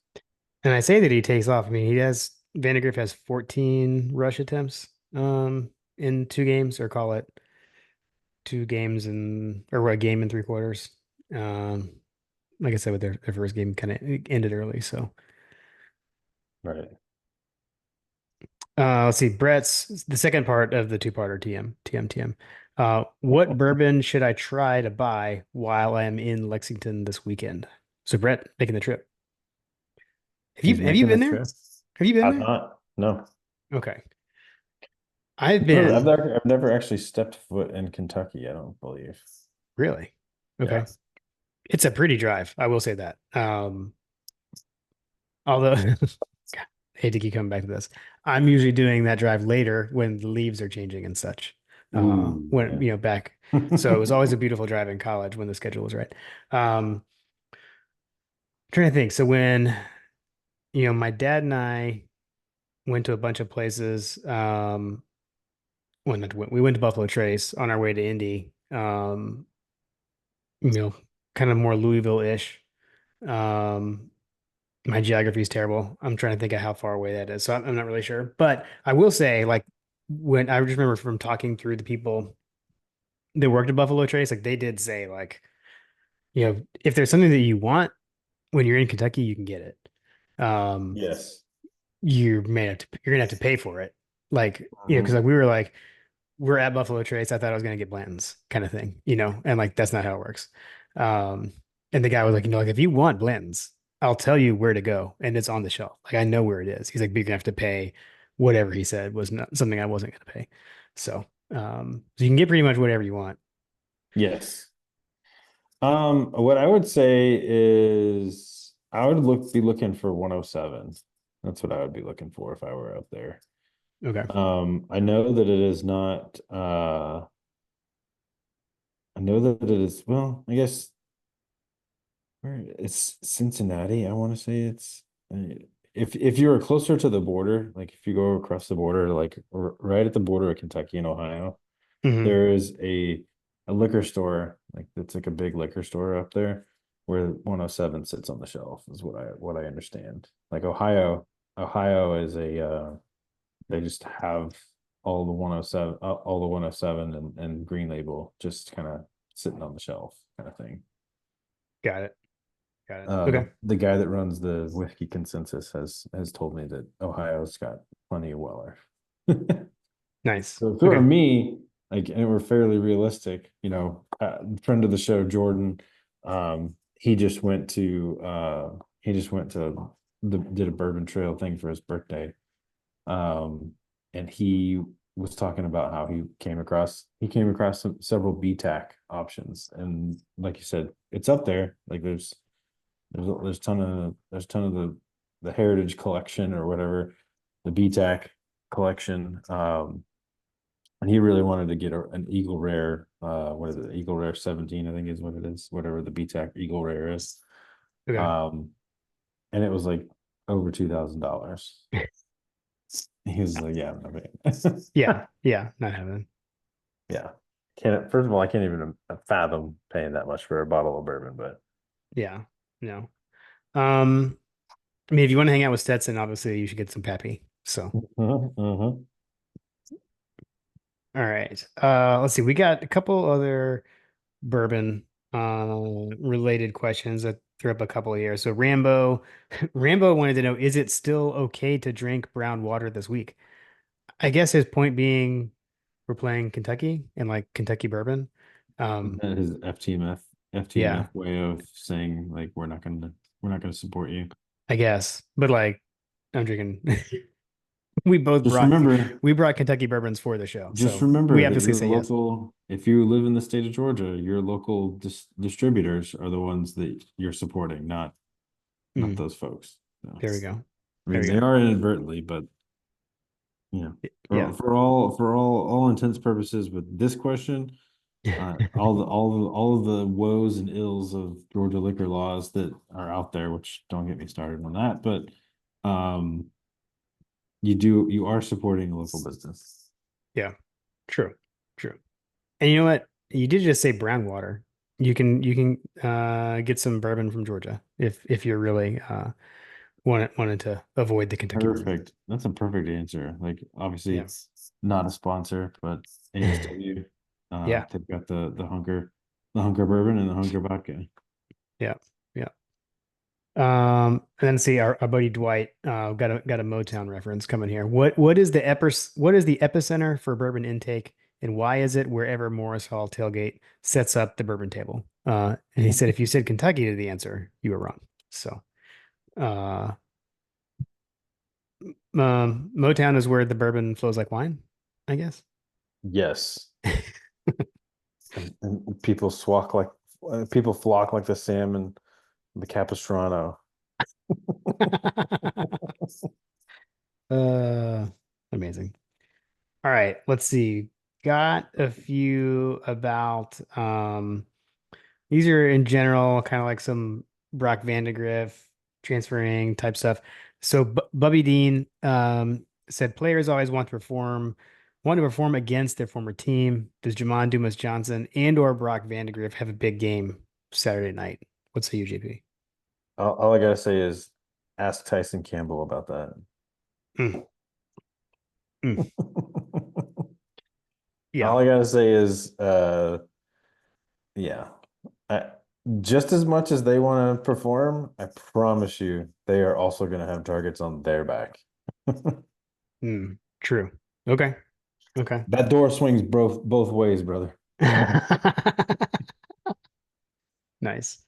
And I say that he takes off. I mean, Vandegrift has 14 rush attempts, in 2 games, or call it 2 games or a game and 3 quarters. Um, like I said, with their first game kind of ended early. So, Right. let's see. Brett's the second part of the two-parter TM. What bourbon should I try to buy while I'm in Lexington this weekend? So Brett making the trip. Have you He's have you making the been there? trip. Have you been I've there? not. No. Okay. I've No, I've been. never I've never actually stepped foot in Kentucky, I don't believe. Really? Yeah. Okay. It's a pretty drive, I will say that. Although God, I hate to keep coming back to this. I'm usually doing that drive later when the leaves are changing and such. Ooh, When yeah. back. So it was always a beautiful drive in college when the schedule was right. Trying to think. So when, my dad and I went to a bunch of places, we went to Buffalo Trace on our way to Indy, you know, kind of more Louisville-ish. Um, my geography is terrible. I'm trying to think of how far away that is. So I'm not really sure. But I will say, like, when I just remember from talking through the people that worked at Buffalo Trace, like they did say, like, if there's something that you want when you're in Kentucky, you can get it. Yes. You're gonna have to pay for it. Like, because Mhm. like we were like, we're at Buffalo Trace. I thought I was gonna get Blanton's kind of thing, and like that's not how it works. Um, and the guy was like, like if you want Blanton's, I'll tell you where to go, and it's on the shelf. Like I know where it is. He's like, but you're gonna have to pay whatever he said was not something I wasn't gonna pay. So you can get pretty much whatever you want. Yes. What I would say is I would be looking for 107. That's what I would be looking for if I were out there. Okay. I know that it is not, I know that it is, well, I guess where it's Cincinnati. I want to say it's uh, if you were closer to the border, like if you go across the border, like right at the border of Kentucky and Ohio, Hmm. there is a liquor store, like it's like a big liquor store up there where 107 sits on the shelf, is what I understand. Like Ohio is they just have all the 107, all the 107 and Green Label just kind of sitting on the shelf kind of thing. Got it. Got it. Uh, Okay. the guy that runs the Whiskey Consensus has told me that Ohio's got plenty of Weller. Nice. So if it were Okay. me, like, and we're fairly realistic, friend of the show, Jordan, he just went to did a bourbon trail thing for his birthday. And he was talking about how he came across several BTAC options. And like you said, it's up there. Like there's ton of the Heritage Collection or whatever, the BTAC collection. And he really wanted to get an Eagle Rare. What is it? Eagle Rare 17, I think is what it is. Whatever the BTAC Eagle Rare is. Okay. Um, and it was like over $2,000. He was like, "Yeah, I'm not paying." Yeah. Yeah. Not having. Yeah, can't. First of all, I can't even fathom paying that much for a bottle of bourbon. But Yeah. No. Um, I mean, if you want to hang out with Stetson, obviously you should get some Pappy. So, mhm, mhm. all right. Let's see. We got a couple other bourbon related questions that threw up a couple of years. So Rambo, Rambo wanted to know, is it still okay to drink brown water this week? I guess his point being we're playing Kentucky and like Kentucky bourbon. Um, That is yeah, FTMF way of saying like we're not gonna support you. I guess. But like I'm drinking we both Just brought remember, we brought Kentucky bourbons for the show. just So we remember that obviously your say yes. local, if you live in the state of Georgia, your local distributors are the ones that you're supporting, not Mm, those folks. So, there we go. I There mean, we they go. are inadvertently, but Yeah. for all intents purposes with this question, all of the woes and ills of Georgia liquor laws that are out there, which don't get me started on that, but um, you are supporting a local business. Yeah. True. True. And you know what? You did just say brown water. You can get some bourbon from Georgia if you're really wanted to avoid the Kentucky bourbon. Perfect. That's a perfect answer. Like obviously Yeah. it's not a sponsor, but ASW, Yeah. they've got the hunker bourbon and the hunker vodka. Yeah. Yeah. And then see our buddy Dwight got a Motown reference coming here. What is the epicenter for bourbon intake and why is it wherever Morris Hall tailgate sets up the bourbon table? And he said if you said Kentucky to the answer, you were wrong. So uh Motown is where the bourbon flows like wine, I guess. Yes. And people flock like the salmon, the Capistrano. Uh amazing. All right, let's see. Got a few about these are in general kind of like some Brock Vandegrift transferring type stuff. So Bubby Dean said players always want to perform against their former team. Does Jamon Dumas Johnson and or Brock Vandegrift have a big game Saturday night? What say you, JP? All I gotta say is ask Tyson Campbell about that. Mm, mm. Yeah. All I gotta say is, yeah, I, just as much as they want to perform, I promise you, they are also going to have targets on their back. Mm, true. Okay. Okay. That door swings both ways, brother. Nice.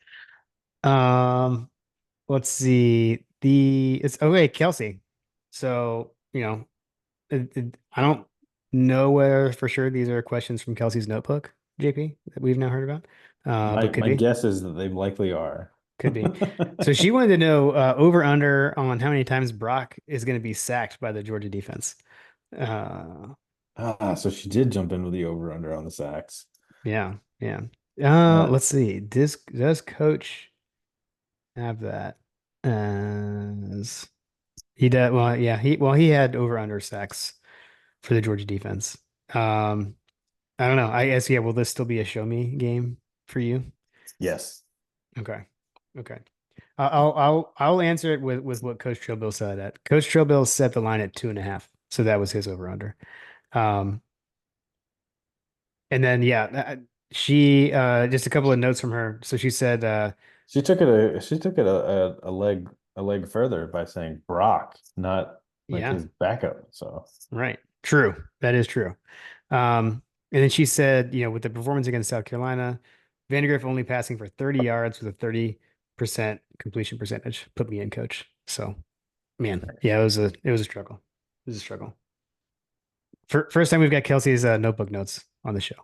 Um, let's see. It's okay, Kelsey. So, I don't know whether for sure these are questions from Kelsey's notebook, JP, that we've now heard about. My But could my be, guess is that they likely are. could be. So she wanted to know over under on how many times Brock is going to be sacked by the Georgia defense. Uh, So she did jump in with the over under on the sacks. yeah, yeah. Uh, Let's see. Does coach have that as he did? Well, yeah, he had over under sacks for the Georgia defense. Um, I don't know. I guess yeah. Will this still be a show me game for you? yes. Okay. Okay. I'll answer it with what Coach Trillbill said at. Coach Trillbill set the line at 2.5, so that was his over under. Um, and then yeah, she just a couple of notes from her. So she said, She took it a leg further by saying Brock, not like yeah, his backup. So right, true, that is true. And then she said, with the performance against South Carolina, Vandegrift only passing for 30 yards with a 30% completion percentage. Put me in, coach. So man, yeah, it was a struggle. It was a struggle. First time we've got Kelsey's notebook notes on the show.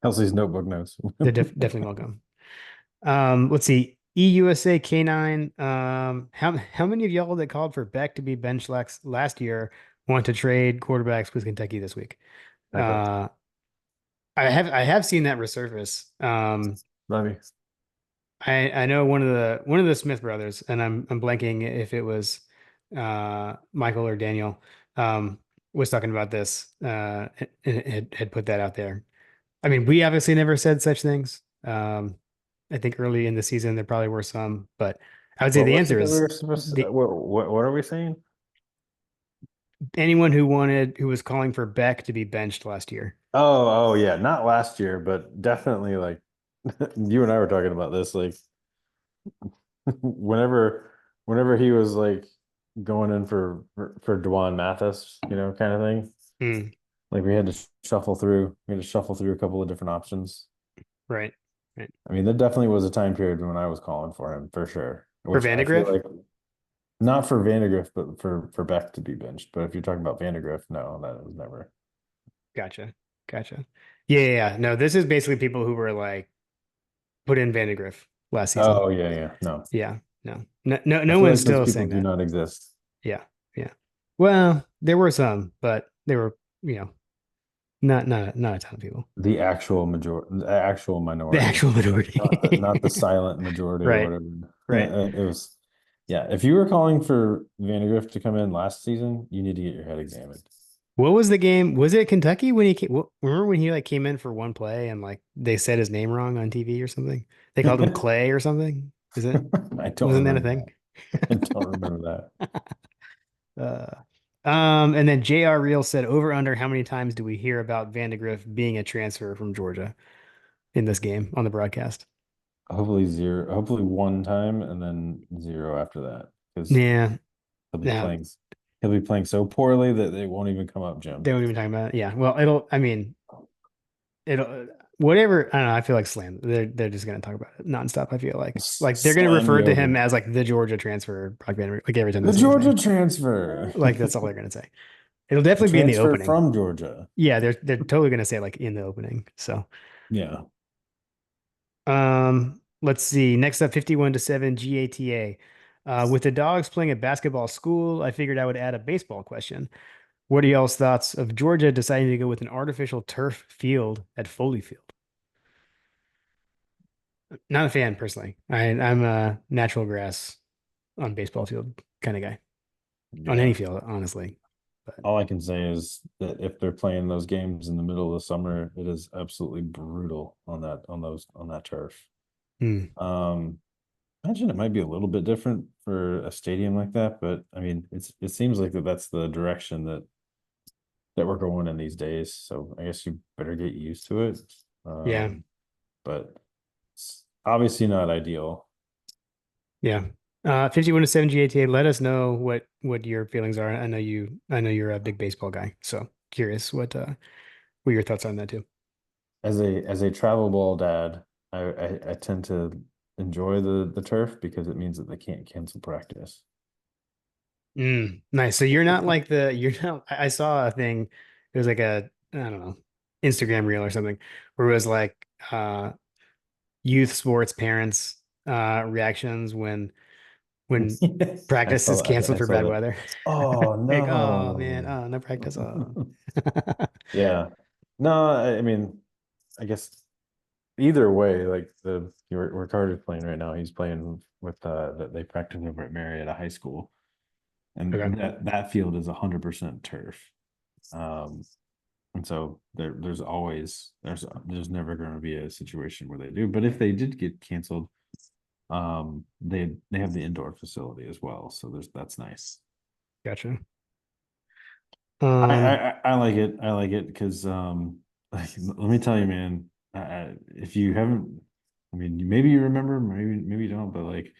Kelsey's notebook notes. They're definitely welcome. Let's see. EUSA K9. How many of y'all that called for Beck to be benched last year want to trade quarterbacks with Kentucky this week? Echo. Uh, I have seen that resurface. Love you. I know one of the Smith brothers, and I'm blanking if it was Michael or Daniel, was talking about this, and had put that out there. I mean, we obviously never said such things. I think early in the season there probably were some, but I would say What the was it answer that we is were supposed to, the what are we saying? anyone who was calling for Beck to be benched last year. Oh, yeah, not last year, but definitely like you and I were talking about this, like whenever whenever he was like going in for Dwan Mathis, kind of thing. Hmm, Like we had to shuffle through a couple of different options. right, right. I mean, there definitely was a time period when I was calling for him for sure, For which I feel Vandegrift? like not for Vandegrift, but for Beck to be benched. But if you're talking about Vandegrift, no, that was never. Gotcha. Gotcha. Yeah, yeah, yeah. No, this is basically people who were like put in Vandegrift last season. Oh yeah, yeah, no. Yeah. No. No, no, I no feel one's like those still people saying do that. not exist. Yeah. Yeah. Well, there were some, but they were, not a ton of people. The actual The minority, actual minority. not the silent majority or Right. whatever. Right. It was, yeah. If you were calling for Vandegrift to come in last season, you need to get your head examined. What was the game? Was it Kentucky when he came? Remember when he like came in for one play and like they said his name wrong on TV or something? They called him Clay or something. Is it? I don't Wasn't that a remember thing? that. I don't remember Uh, and then JR Real said over under how many times do we hear about Vandegrift being a transfer from Georgia in this game on the broadcast? that. Hopefully zero, hopefully one time and then zero after that because Yeah, he'll be yeah, playing he'll be playing so poorly that they won't even come up, they Jim. won't even talk about it. Yeah, well, I mean, it'll, whatever. I don't know. I feel like slam. They're just gonna talk about it nonstop. I feel like they're gonna Slam refer you to him over. as like the Georgia transfer, Brock Vandegrift, like every time they The say his Georgia name. transfer. Like that's all they're gonna say. It'll The definitely be in the transfer opening. from Georgia. Yeah, they're totally gonna say it, like in the opening. So. Yeah. Let's see. Next up, 51-7 GATA. With the dogs playing at basketball school, I figured I would add a baseball question. What are y'all's thoughts of Georgia deciding to go with an artificial turf field at Foley Field? Not a fan personally. I'm a natural grass on baseball field kind of guy. On any Yeah. field, honestly. But All I can say is that if they're playing those games in the middle of the summer, it is absolutely brutal on that turf. hmm, Um, Imagine it might be a little bit different for a stadium like that, but I mean, it seems like that's the direction that we're going in these days. So I guess you better get used to it. yeah, But it's obviously not ideal. yeah. 51-7 GATA. Let us know what your feelings are. I know you're a big baseball guy, so curious what your thoughts on that too. As a travel ball dad, I tend to enjoy the turf because it means that they can't cancel practice. Nice. So you're not like you're not, I saw a thing, it was like I don't know, Instagram reel or something, where it was like youth sports parents reactions when when I practice is saw canceled I for saw bad that. weather. Oh Like, oh man, no. oh no practice. Oh. Yeah. No, I mean, I guess either way, like where Carter's playing right now, he's playing with that they practice over at Marietta High School, Okay. and that field is 100% turf. Um, and so there's never going to be a situation where they do. But if they did get canceled, they have the indoor facility as well, so that's nice. Gotcha. I Um, I like it. I like it because like, let me tell you, man. If you haven't, I mean, maybe you remember, maybe you don't, but like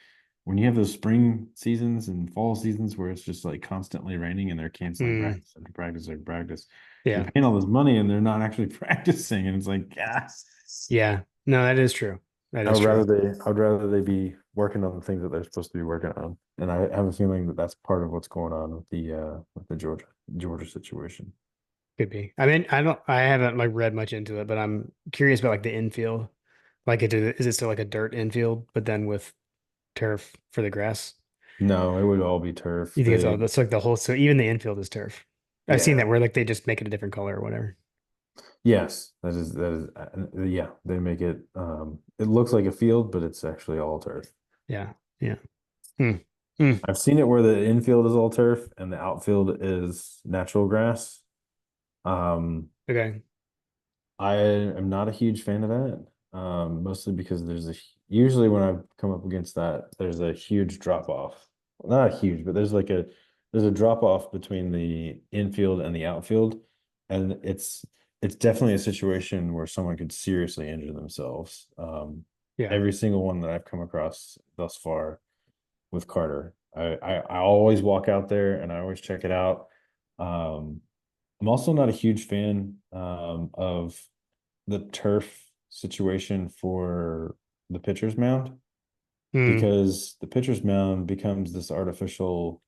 when you have those spring seasons and fall seasons where it's just like constantly raining and they're canceling mm, practice after practice after practice, they're yeah. paying all this money and they're not actually practicing, and it's like, yeah. Yeah. No, that is true. That is true. I would rather they be working on the things that they're supposed to be working on. And I have a feeling that that's part of what's going on with the Georgia situation. Could be. I mean, I haven't like read much into it, but I'm curious about like the infield. Like, is it still like a dirt infield, but then with turf for the grass? No, it would all be turf. You think it's all that's like the whole, so even the infield is turf. I've seen Yeah. that where like they just make it a different color or whatever. Yes, yeah, they make it it looks like a field, but it's actually all turf. Yeah. Yeah. Hmm. Hmm. I've seen it where the infield is all turf and the outfield is natural grass. Um, Okay. I am not a huge fan of that. Mostly because usually when I've come up against that, there's a huge drop off. Not huge, but there's a drop off between the infield and the outfield, and it's definitely a situation where someone could seriously injure themselves. Yeah. Every single one that I've come across thus far with Carter, I always walk out there and I always check it out. Um, I'm also not a huge fan of the turf situation for the pitcher's mound Hmm. because the pitcher's mound becomes this artificial.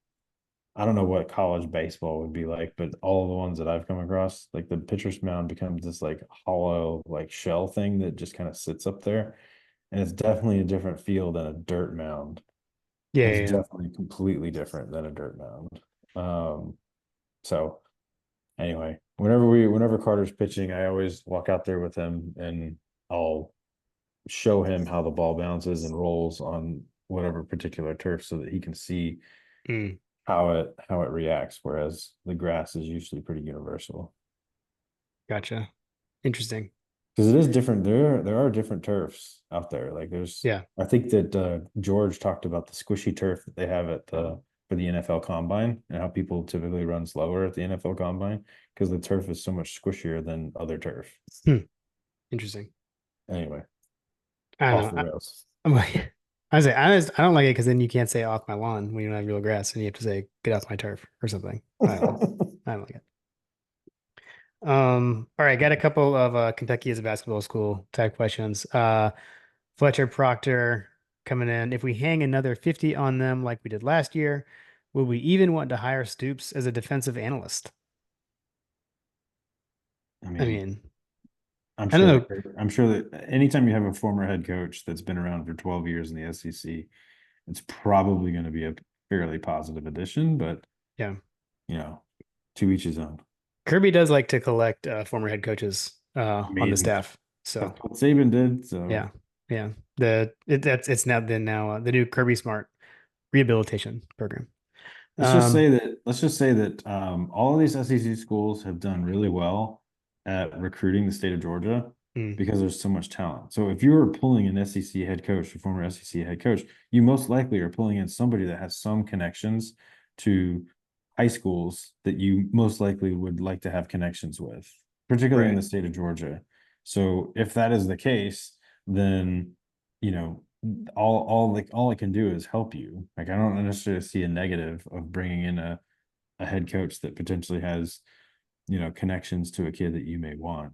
I don't know what college baseball would be like, but all the ones that I've come across, like the pitcher's mound becomes this like hollow, like shell thing that just kind of sits up there. And it's definitely a different feel than a dirt mound. Yeah. It's Yeah. Yeah. definitely completely different than a dirt mound. So anyway, whenever Carter's pitching, I always walk out there with him and I'll show him how the ball bounces and rolls on whatever particular turf so that he can see Hmm. how it reacts, whereas the grass is usually pretty universal. Gotcha. Interesting. Because it is different. There are different turfs out there. Like Yeah. I think that George talked about the squishy turf that they have for the NFL Combine and how people typically run slower at the NFL Combine because the turf is so much squishier than other turf. Hmm. Interesting. Anyway, I off don't the know. rails. I'm like, I don't like it because then you can't say off my lawn when you don't have real grass, and you have to say get off my turf or something. I don't know. I don't like it. All right, got a couple of Kentucky as a basketball school type questions. Fletcher Proctor coming in. If we hang another 50 on them like we did last year, would we even want to hire Stoops as a defensive analyst? I I mean, mean, I'm I don't sure know. I'm sure that anytime you have a former head coach that's been around for 12 years in the SEC, it's probably going to be a fairly positive addition, but Yeah. you know, to each his own. Kirby does like to collect former head coaches I on the mean, staff. So that's what Saban did. yeah, So yeah. It's now the new Kirby Smart rehabilitation program. Um, let's just say that all of these SEC schools have done really well at recruiting the state of Georgia mm, because there's so much talent. So if you were pulling an SEC head coach, a former SEC head coach, you most likely are pulling in somebody that has some connections to high schools that you most likely would like to have connections with, particularly in right. the state of Georgia. So if that is the case, then you know all it can do is help you. Like I don't necessarily see a negative of bringing in a head coach that potentially has connections to a kid that you may want.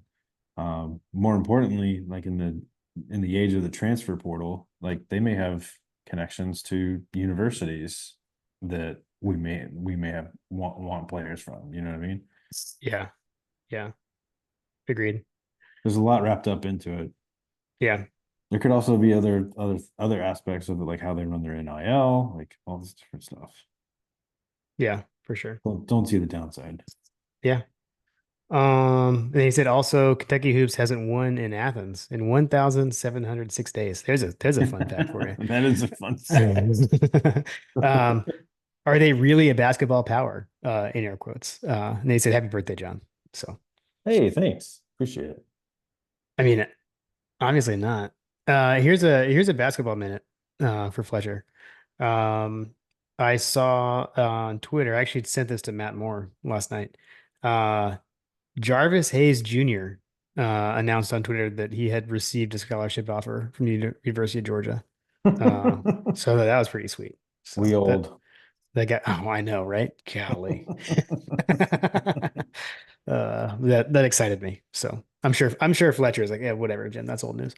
More importantly, like in the age of the transfer portal, like they may have connections to universities that we may have want players from. You know what I mean? Yeah, yeah. Agreed. There's a lot wrapped up into it. Yeah. There could also be other aspects of it, like how they run their NIL, like all this different stuff. Yeah, for sure. Don't see the downside. Yeah. And he said also Kentucky Hoops hasn't won in Athens in 1,706 days. There's a fun fact for you. That is a fun fact. Um, are they really a basketball power? In air quotes. And they said, "Happy birthday, John." So, Hey, thanks. Appreciate it. I mean, obviously not. Here's a basketball minute for Fletcher. Um, I saw on Twitter. I actually sent this to Matt Moore last night. Uh, Jarvis Hayes Jr. Announced on Twitter that he had received a scholarship offer from the University of Georgia. Uh, so that was pretty sweet. We So old. that guy, oh, I know, right? Golly. That excited me. So I'm sure Fletcher is like, yeah, whatever, Jim, that's old news.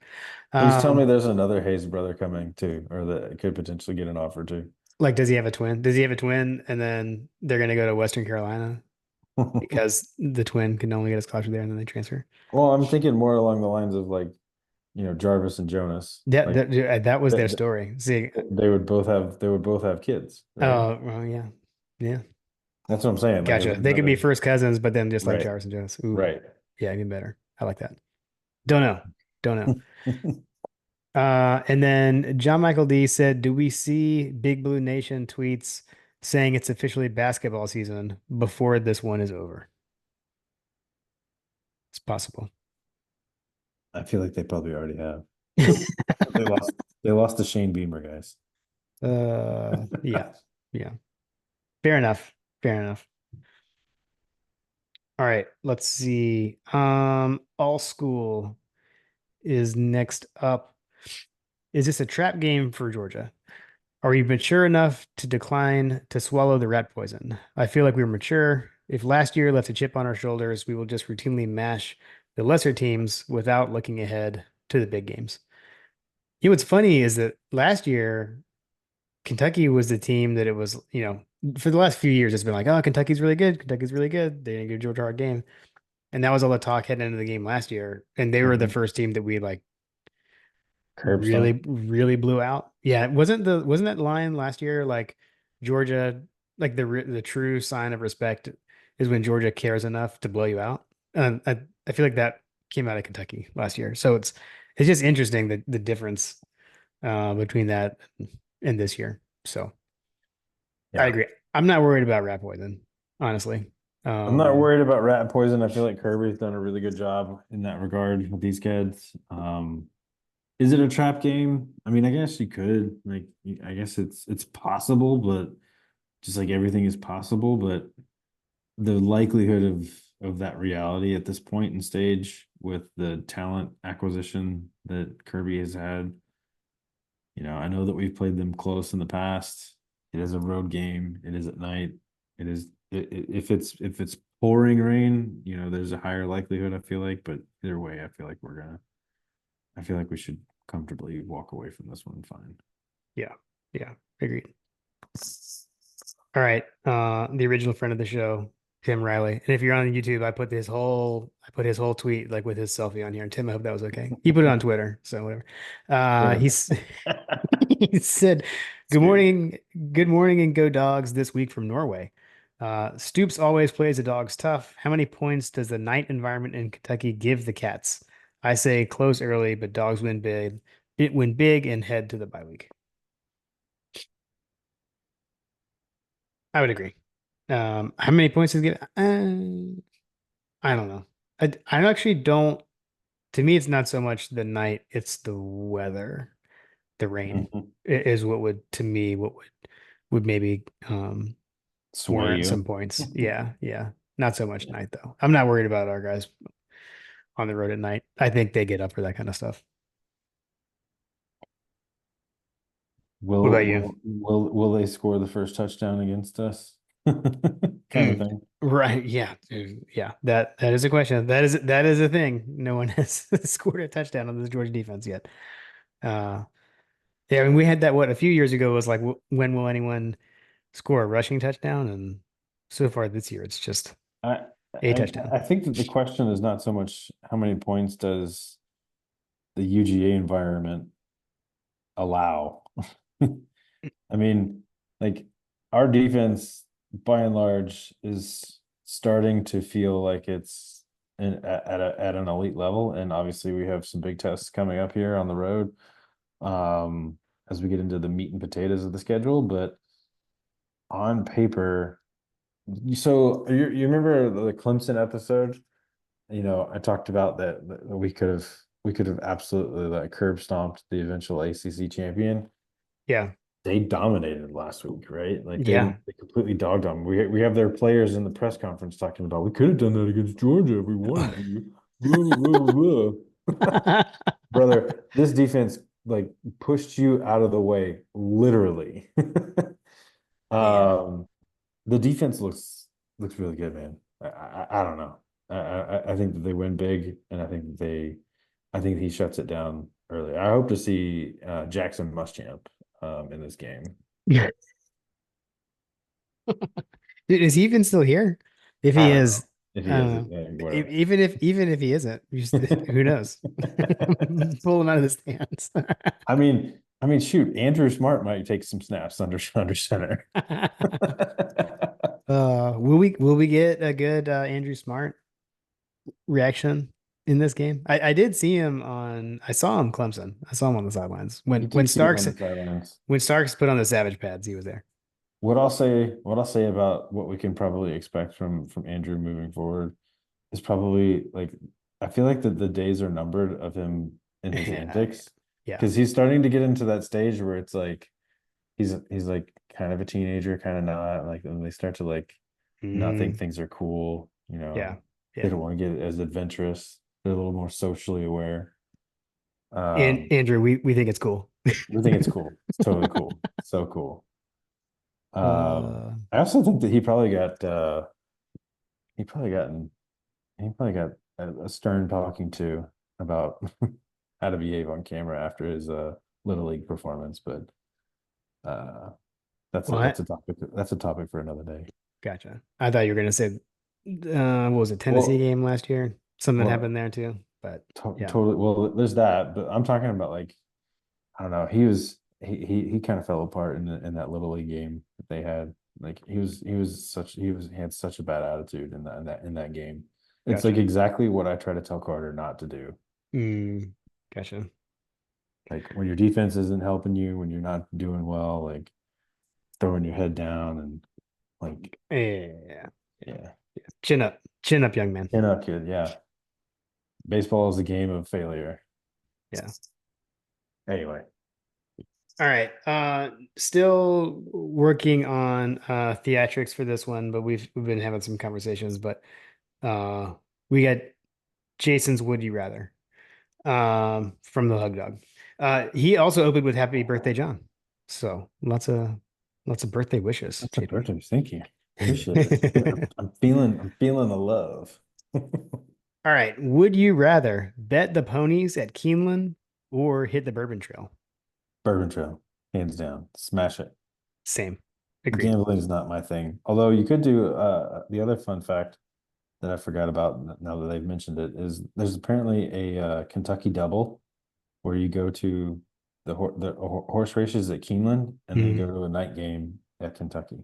Please tell me Um, there's another Hayes brother coming too, or that could potentially get an offer too. like, does he have a twin? Does he have a twin? And then they're gonna go to Western Carolina because the twin can only get a scholarship there and then they transfer. Well, I'm thinking more along the lines of like, Jarvis and Jonas. Yeah, Like that was their th- story. See, they would both have kids, right? oh, well, yeah. Yeah. That's what I'm saying. Like Gotcha. They could be another, first cousins, but then just like right, Jarvis and Jonas. Ooh, right. yeah, even better. I like that. Don't know. Don't know. And then John Michael D said, "Do we see Big Blue Nation tweets saying it's officially basketball season before this one is over?" It's possible. I feel like they probably already have. They lost. They lost to Shane Beamer, guys. Yeah. Yeah. Fair enough. Fair enough. All right, let's see. All School is next up. Is this a trap game for Georgia? Are we mature enough to decline to swallow the rat poison? I feel like we were mature. If last year left a chip on our shoulders, we will just routinely mash the lesser teams without looking ahead to the big games. You know, what's funny is that last year, Kentucky was the team that it was, for the last few years, it's been like, oh, Kentucky's really good. Kentucky's really good. They didn't give Georgia a hard game. And that was all the talk heading into the game last year. And they were the Mhm. first team that we like Curb really, stomp. really blew out. Yeah, wasn't that line last year like Georgia, like the true sign of respect is when Georgia cares enough to blow you out. And I feel like that came out of Kentucky last year. So it's just interesting the difference between that and this year. So I Yeah. agree. I'm not worried about rat poison, honestly. I'm not Um, worried about rat poison. I feel like Kirby's done a really good job in that regard with these kids. Is it a trap game? I mean, I guess you could like. I guess it's possible, but just like everything is possible, but the likelihood of that reality at this point in stage with the talent acquisition that Kirby has had, I know that we've played them close in the past. It is a road game. It is at night. It is if it's pouring rain, there's a higher likelihood, I feel like, but either way, I feel like we should comfortably walk away from this one fine. yeah, yeah, agreed. All right. The original friend of the show, Tim Riley. And if you're on YouTube, I put his whole tweet like with his selfie on here. And Tim, I hope that was okay. He put it on Twitter, so whatever. Sure. He's he said, Sweet. good morning, and go dogs this week from Norway. Stoops always plays the dogs tough. How many points does the night environment in Kentucky give the Cats? I say close early, but dogs win big. It win big and head to the bye week. I would agree. How many points does it get? I don't know. I actually don't. To me, it's not so much the night; it's the weather. The rain Mhm. is what would, to me, what would maybe Sway warrant some you. points. Yeah, yeah. Not so much night though. I'm not worried about our guys on the road at night. I think they get up for that kind of stuff. What Will about you? will will will they score the first touchdown against us? Kind of Mm, thing. right. Yeah. Yeah. That is a question. That is a thing. No one has scored a touchdown on this Georgia defense yet. Uh, yeah, I mean, we had that a few years ago was like, when will anyone score a rushing touchdown? And so far this year, it's just I a I touchdown. I think that the question is not so much how many points does the UGA environment allow. I mean, like our defense by and large is starting to feel like it's at an elite level, and obviously we have some big tests coming up here on the road as we get into the meat and potatoes of the schedule. But on paper, so you remember the Clemson episode? I talked about that we could have absolutely like curb stomped the eventual ACC champion. Yeah. They dominated last week, right? Like Yeah. they completely dogged them. We have their players in the press conference talking about we could have done that against Georgia if we wanted to. Blah, blah, blah, blah. Brother, this defense like pushed you out of the way, literally. Man. um, the defense looks really good, man. I don't know. I think that they win big, and I think he shuts it down early. I hope to see Jackson Muschamp in this game. Yeah. Dude, is he even still here? If I he don't know is, if I he is don't it, know. whatever. Even if he isn't, who knows? Pull him out of the stands. Shoot, Andrew Smart might take some snaps under center. Will we get a good Andrew Smart reaction in this game? I did see him on. I saw him Clemson. I saw him on the sidelines when You when did see him Starks on the sidelines. when Starks put on the Savage pads. He was there. What I'll say about what we can probably expect from Andrew moving forward is probably like I feel like the days are numbered of him in his antics Yeah. because he's starting to get into that stage where it's like he's like kind of a teenager, kind of not like when they start to like not think Mm, things are cool, yeah. they Yeah. don't want to get as adventurous. They're a little more socially aware. And Um, Andrew, we think it's cool. we think it's cool. It's totally cool. So cool. Uh, I also think that he probably gotten he probably got a stern talking to about how to behave on camera after his little league performance, but uh well, that's a topic for another day. gotcha. I thought you were gonna say, what was it, Tennessee Well, game last year? Something happened well, there too. But yeah. totally. Well, there's that, but I'm talking about like I don't know. He kind of fell apart in that little league game that they had. Like he had such a bad attitude in that game. It's like Gotcha. exactly what I try to tell Carter not to do. Mm, gotcha. Like when your defense isn't helping you, when you're not doing well, like throwing your head down and like Yeah. yeah, Chin up, young man. you're not kid. Yeah, baseball is a game of failure. Yeah. Anyway, All right. Still working on theatrics for this one, but we've been having some conversations, but we got Jason's Would You Rather from the Hug Dog. He also opened with Happy Birthday, John. So lots of birthday wishes, that's a JP. birthday. Thank you. Appreciate it. I'm feeling the love. All right. Would you rather bet the ponies at Keeneland or hit the Bourbon Trail? Bourbon Trail, hands down. Smash it. Same. Agreed. Gambling is not my thing. Although you could do the other fun fact that I forgot about now that they've mentioned it is there's apparently a Kentucky double where you go to the horse races at Keeneland and then Mm, go to a night game at Kentucky.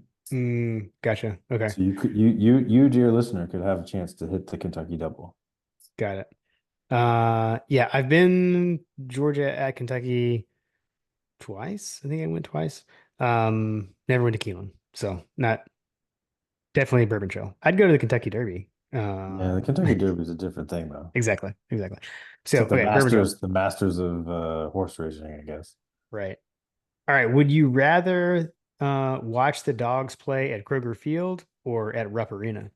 gotcha. Okay. So you dear listener could have a chance to hit the Kentucky double. Got it. Yeah, I've been Georgia at Kentucky twice. I think I went twice. Never went to Keeneland. So not definitely Bourbon Trail. I'd go to the Kentucky Derby. Yeah, the Kentucky Derby is a different thing though. Exactly. Exactly. It's So, like the okay, Bourbon Trail. masters of horse racing, I guess. Right. All right. Would you rather watch the dogs play at Kroger Field or at Rupp Arena?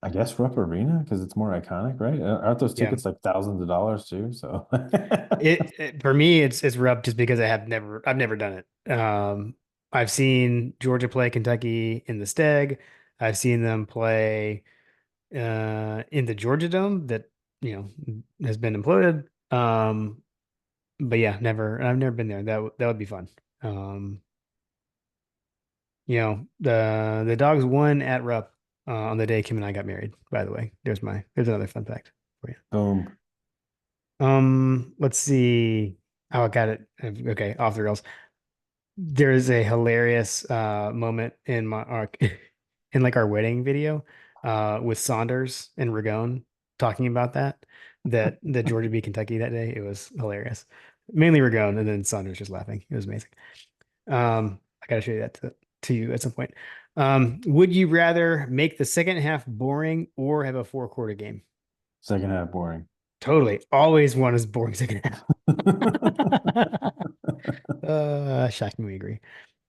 I guess Rupp Arena because it's more iconic, right? Aren't those Yeah. tickets like thousands of dollars too? So It for me it's Rupp just because I've never done it. I've seen Georgia play Kentucky in the Steg. I've seen them play in the Georgia Dome that has been imploded. But yeah, I've never been there. That would be fun. Um, the dogs won at Rupp on the day Kim and I got married, by the way. There's another fun fact for you. boom. Let's see. Oh, I got it. Okay, off the rails. There is a hilarious moment in my our in like our wedding video with Saunders and Ragone talking about that the Georgia beat Kentucky that day. It was hilarious. Mainly Ragone and then Saunders just laughing. It was amazing. I gotta show you that to you at some point. Would you rather make the second half boring or have a four-quarter game? Second half boring. Totally. Always one is boring second half. Shockingly agree.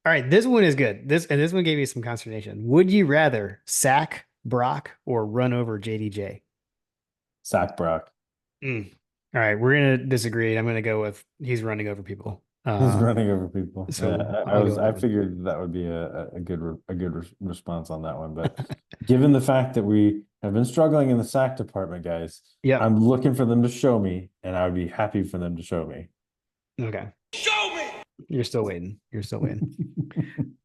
All right, this one is good. This one gave you some consternation. Would you rather sack Brock or run over JDJ? Sack Brock. Mm. All right, we're gonna disagree. I'm gonna go with he's running over people. He's running over people. So I I'll go was with I that one. figured that would be a good response on that one, but given the fact that we have been struggling in the sack department, guys, Yep. I'm looking for them to show me, and I would be happy for them to show me. Okay. You're still waiting. You're still waiting.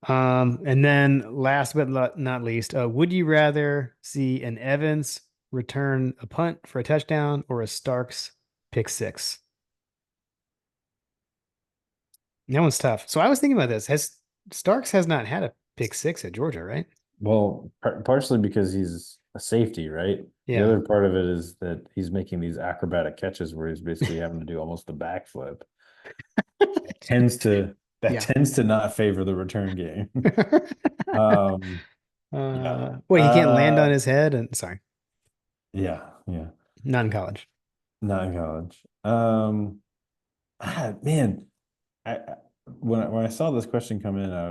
And then last but not least, would you rather see an Evans return a punt for a touchdown or a Starks pick six? That one's tough. So I was thinking about this. Has Starks has not had a pick six at Georgia, right? Well, partially because he's a safety, right? The Yeah. other part of it is that he's making these acrobatic catches where he's basically having to do almost a backflip. Tends to that Yeah. tends to not favor the return game. Um, yeah. Well, he can't land on his head and sorry, Yeah. not in college. Not in college. Man, I when I saw this question come in, I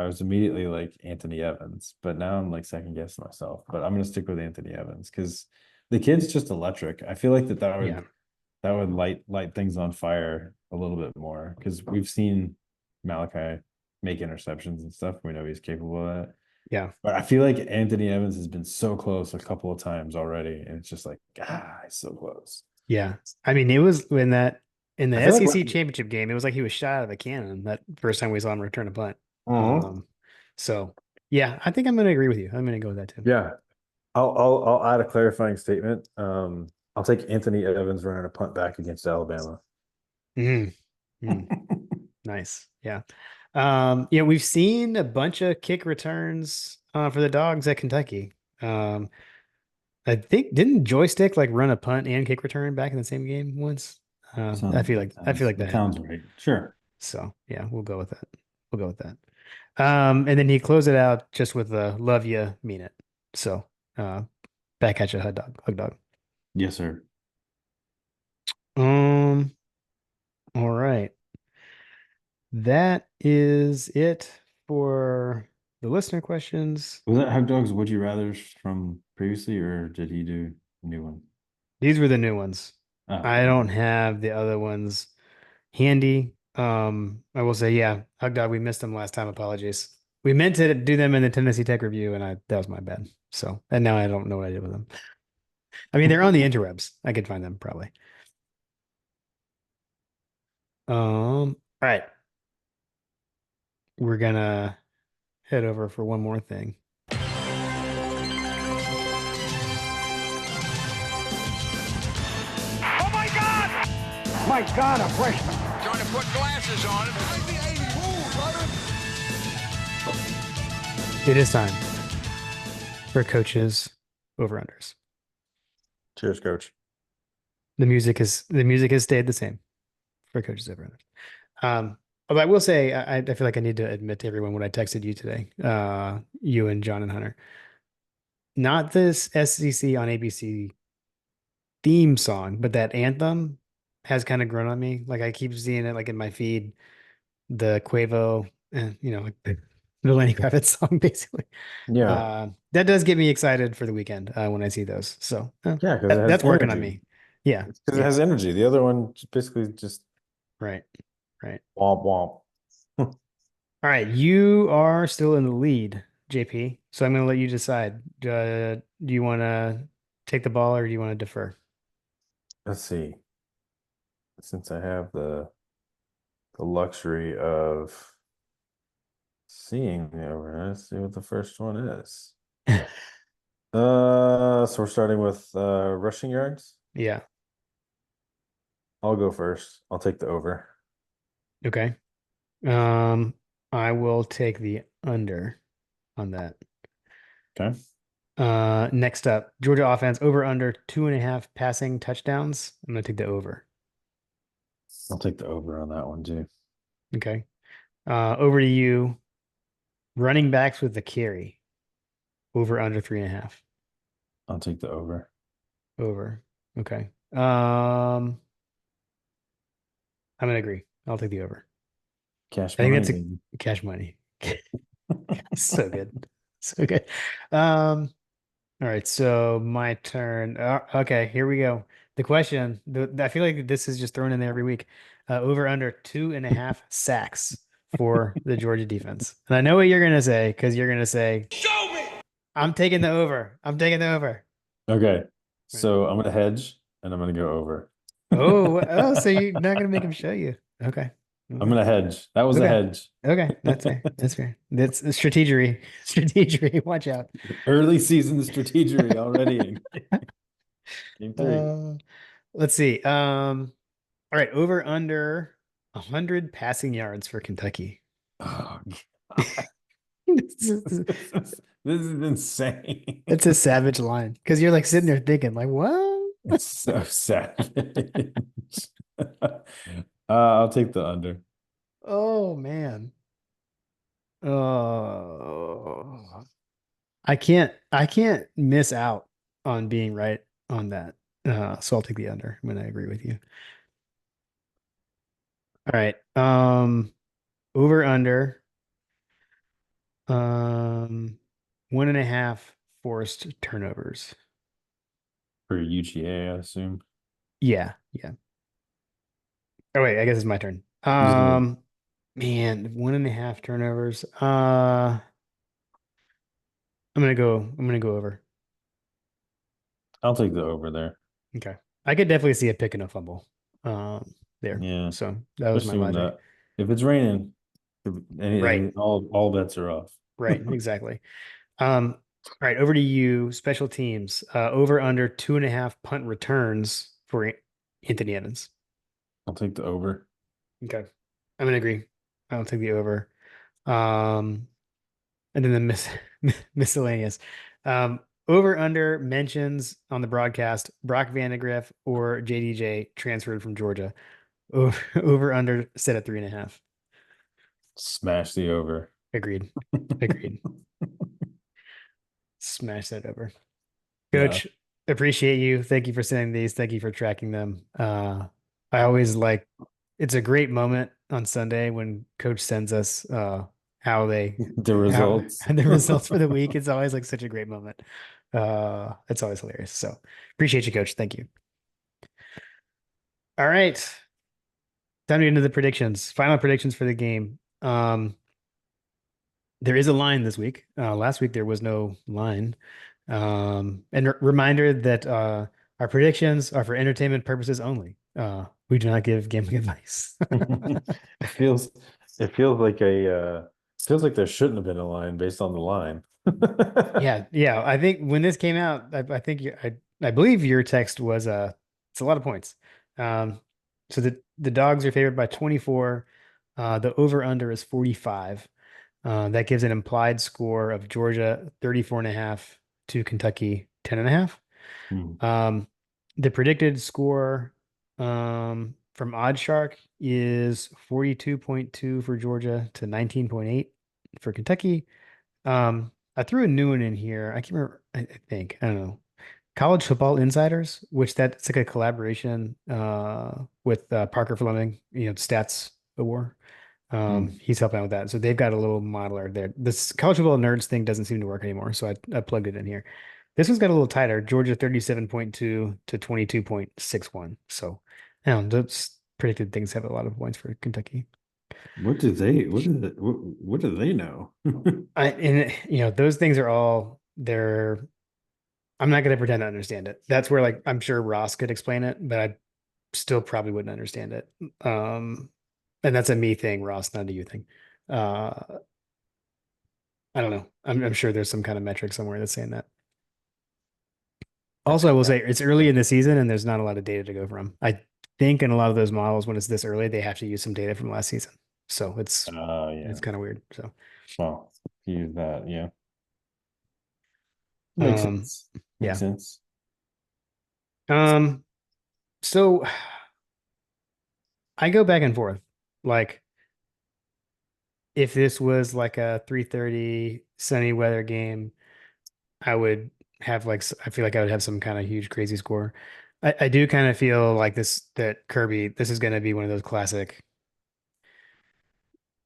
was immediately like Anthony Evans, but now I'm like second guessing myself. But I'm gonna stick with Anthony Evans because the kid's just electric. I feel like Yeah. that would light things on fire a little bit more because we've seen Malachi make interceptions and stuff. We know he's capable of that. Yeah. But I feel like Anthony Evans has been so close a couple of times already, and it's just like, he's so close. Yeah. I mean, it was when that in the I feel like SEC championship game, it was like he was shot out of a cannon that first time we saw him return a punt. Mhm. So yeah, I think I'm gonna agree with you. I'm gonna go with that too. Yeah, I'll add a clarifying statement. I'll take Anthony Evans running a punt back against Alabama. Mhm. Mm. Nice. Yeah. Yeah, we've seen a bunch of kick returns for the dogs at Kentucky. Um, I think didn't Joystick like run a punt and kick return back in the same game once? I feel like That that sounds happened. right. Sure. So yeah, we'll go with that. We'll go with that. And then he closed it out just with the love you, mean it. So back at you, hug dog. Yes, sir. Um, all right. That is it for the listener questions. Was that Hug Dogs Would You Rather's from previously, or did he do a new one? These were the new ones. Oh, I don't okay. have the other ones handy. I will say, yeah, Hug Dog, we missed them last time. Apologies. We meant to do them in the Tennessee Tech review, and that was my bad. So, and now I don't know what I did with them. I mean, they're on the interwebs. I could find them probably. All right. We're gonna head over for one more thing. Oh my God! My God, a freshman. Trying to put glasses on it. It is time for coaches over unders. Cheers, coach. The music has stayed the same for coaches over unders. Although I will say I feel like I need to admit to everyone what I texted you today. You and John and Hunter. Not this SEC on ABC theme song, but that anthem has kind of grown on me. Like I keep seeing it like in my feed, the Quavo and like the Lenny Kravitz song basically. Yeah. That does get me excited for the weekend when I see those. So Yeah, because it has that's working on energy. me. Yeah, It's because it yeah, has energy. The other one basically just right, right. womp womp. All right, you are still in the lead, JP. So I'm going to let you decide. Do you want to take the ball or do you want to defer? Let's see. Since I have the luxury of seeing the overhead, let's see what the first one is. So we're starting with rushing yards. Yeah. I'll go first. I'll take the over. Okay. I will take the under on that. Okay. Next up, Georgia offense over under 2.5 passing touchdowns. I'm gonna take the over. I'll take the over on that one too. Okay. Over to you. Running backs with the carry. Over under 3.5. I'll take the over. Over. Okay. I'm gonna agree. I'll take the over. Cash I think money. that's a baby. cash money. So good. So good. All right, so my turn. Okay, here we go. The question, I feel like this is just thrown in there every week. Over under 2.5 sacks for the Georgia defense. And I know what you're gonna say, because you're gonna say, Show me. I'm taking the over. I'm taking the over. Okay. Right. So I'm gonna hedge and I'm gonna go over. Oh, so you're not gonna make him show you. Okay. I'm gonna hedge. That was a Okay. hedge. Okay, that's fair. That's fair. That's strategery. Strategery. Watch out. Early season strategery already. Game 3. Let's see. All right, over under 100 passing yards for Kentucky. Oh, This is- this is insane. It's a savage line because you're like sitting there thinking, like, what? It's so savage. I'll take the under. Oh man. Oh, I can't miss out on being right on that. So I'll take the under when I agree with you. All right. Over under 1.5 forced turnovers. For UGA, I assume. Yeah, yeah. Oh wait, I guess it's my turn. Man, 1.5 turnovers. I'm gonna go over. I'll take the over there. Okay. I could definitely see a pick and a fumble. There. Yeah. So that was my Especially when logic. if it's raining, Right. all bets are off. Right, exactly. All right, over to you. Special teams. Over under 2.5 punt returns for Anthony Evans. I'll take the over. Okay. I'm gonna agree. I'll take the over. And then the miscellaneous. Over under mentions on the broadcast, Brock Vandagriff or JDJ transferred from Georgia. Over under set at 3.5. Smash the over. Agreed. Agreed. Smash that over. Yeah. Coach, appreciate you. Thank you for sending these. Thank you for tracking them. I always like it's a great moment on Sunday when Coach sends us how The results. the results for the week. It's always like such a great moment. It's always hilarious. So appreciate you, Coach. Thank you. All right. Time to get into the predictions. Final predictions for the game. There is a line this week. Last week there was no line. And reminder that our predictions are for entertainment purposes only. We do not give gambling advice. It feels like feels like there shouldn't have been a line based on the line. Yeah. I think when this came out, I think I believe your text was it's a lot of points. So the dogs are favored by 24. The over under is 45. That gives an implied score of Georgia 34.5 to Kentucky 10.5. The predicted score from OddsShark is 42.2 for Georgia to 19.8 for Kentucky. I threw a new one in here. I can't remember. I think I don't know. College Football Insiders, which that's like a collaboration with Parker Fleming, Stats Award. He's helping out with that. So they've got a little modeler there. This College Football Nerds thing doesn't seem to work anymore. So I plugged it in here. This one's got a little tighter. Georgia 37.2 to 22.61. So those predicted things have a lot of points for Kentucky. What do they know? Those things are all they're I'm not going to pretend to understand it. That's where like I'm sure Ross could explain it, but I still probably wouldn't understand it. And that's a me thing, Ross, not a you thing. I don't know. I'm sure there's some kind of metric somewhere that's saying that. Also, I will say it's early in the season and there's not a lot of data to go from. I think in a lot of those models, when it's this early, they have to use some data from last season. So Yeah. it's kind of weird. So Well, use that. Yeah. Makes um sense. Makes yeah. sense. Um so I go back and forth. Like if this was like a 3:30 sunny weather game, I would have like I feel like I would have some kind of huge crazy score. I do kind of feel like that Kirby, this is going to be one of those classic,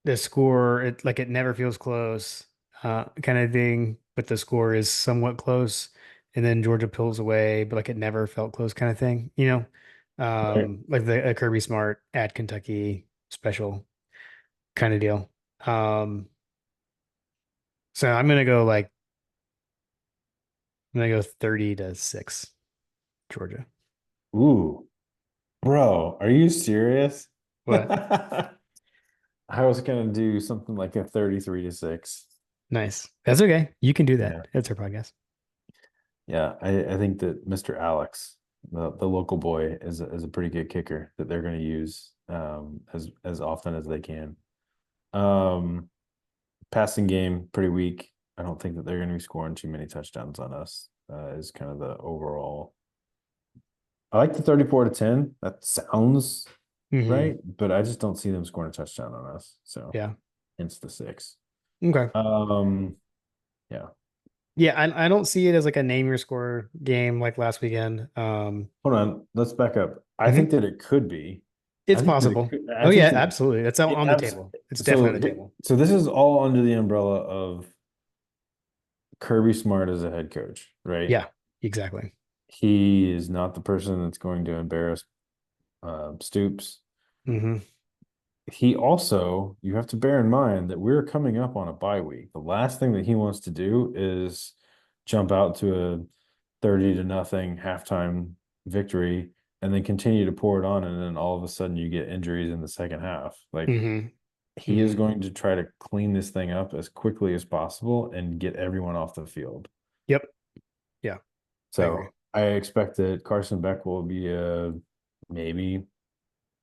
the score it never feels close kind of thing, but the score is somewhat close, and then Georgia pulls away, but like it never felt close kind of thing, Right. like the a Kirby Smart at Kentucky special kind of deal. So I'm gonna go 30-6 Georgia. Ooh, bro, are you serious? What? I was gonna do something like a 33-6. Nice. That's okay. You can do Yeah. that. It's our podcast. Yeah. I think that Mr. Alex, the local boy, is a pretty good kicker that they're gonna use as often as they can. Um Passing game pretty weak. I don't think that they're gonna be scoring too many touchdowns on us, is kind of the overall. I like the 34-10. That sounds Hmm. right, but I just don't see them scoring a touchdown on us. So Yeah. hence the 6. Okay. Um, yeah. Yeah, I don't see it as like a name your score game like last weekend. Hold on. Let's back up. I think Mhm. that it could be. It's possible. I Oh think yeah, that absolutely. That's it on the abs table. It's definitely so on the table. so this is all under the umbrella of Kirby Smart as a head coach, right? Yeah, exactly. He is not the person that's going to embarrass Stoops. Hmm. He also, you have to bear in mind that we're coming up on a bye week. The last thing that he wants to do is jump out to a 30-0 halftime victory and then continue to pour it on. And then all of a sudden you get injuries in the second half. Like Hmm. he is Hmm. going to try to clean this thing up as quickly as possible and get everyone off the field. Yep. Yeah, I agree. So I expect that Carson Beck will be maybe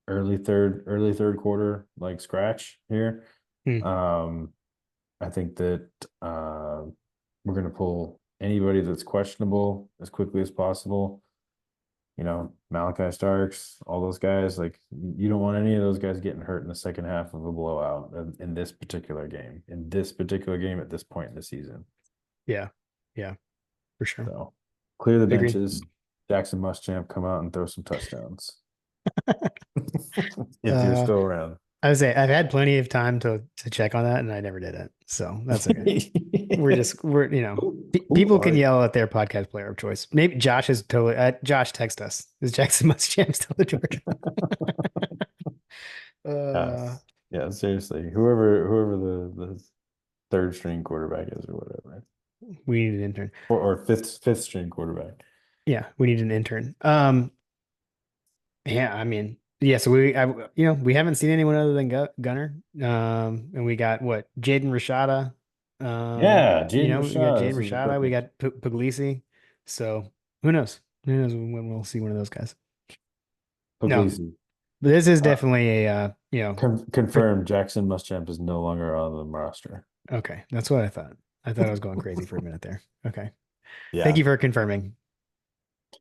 early third quarter like scratch here. Hmm. Um, I think that we're gonna pull anybody that's questionable as quickly as possible. Malachi Starks, all those guys, like you don't want any of those guys getting hurt in the second half of a blowout in this particular game, at this point in the season. Yeah. Yeah, for sure. So clear the I agree. benches. Jackson Muschamp come out and throw some touchdowns. If you're Uh, still around. I would say I've had plenty of time to check on that, and I never did it. So that's okay. We're Who people are can you? yell at their podcast player of choice. Maybe Josh is totally Josh text us. Is Jackson Muschamp still the Georgia? Uh, Yes. Yeah, seriously. Whoever the third string quarterback is or whatever. we need an intern. Or fifth string quarterback. Yeah, we need an intern. Yeah, I mean, yeah. So we haven't seen anyone other than Gunner. And we got what Jaden Rashada. Yeah, Jaden We got Rashad. Jaden This is the Rashada. We perfect got Puglisi. So who knows? Who knows when we'll see one of those guys? No, Puglisi. but this is Uh, definitely a confirmed Jackson Muschamp is no longer on the roster. okay. That's what I thought. I thought I was going crazy for a minute there. Okay. Thank Yeah. you for confirming.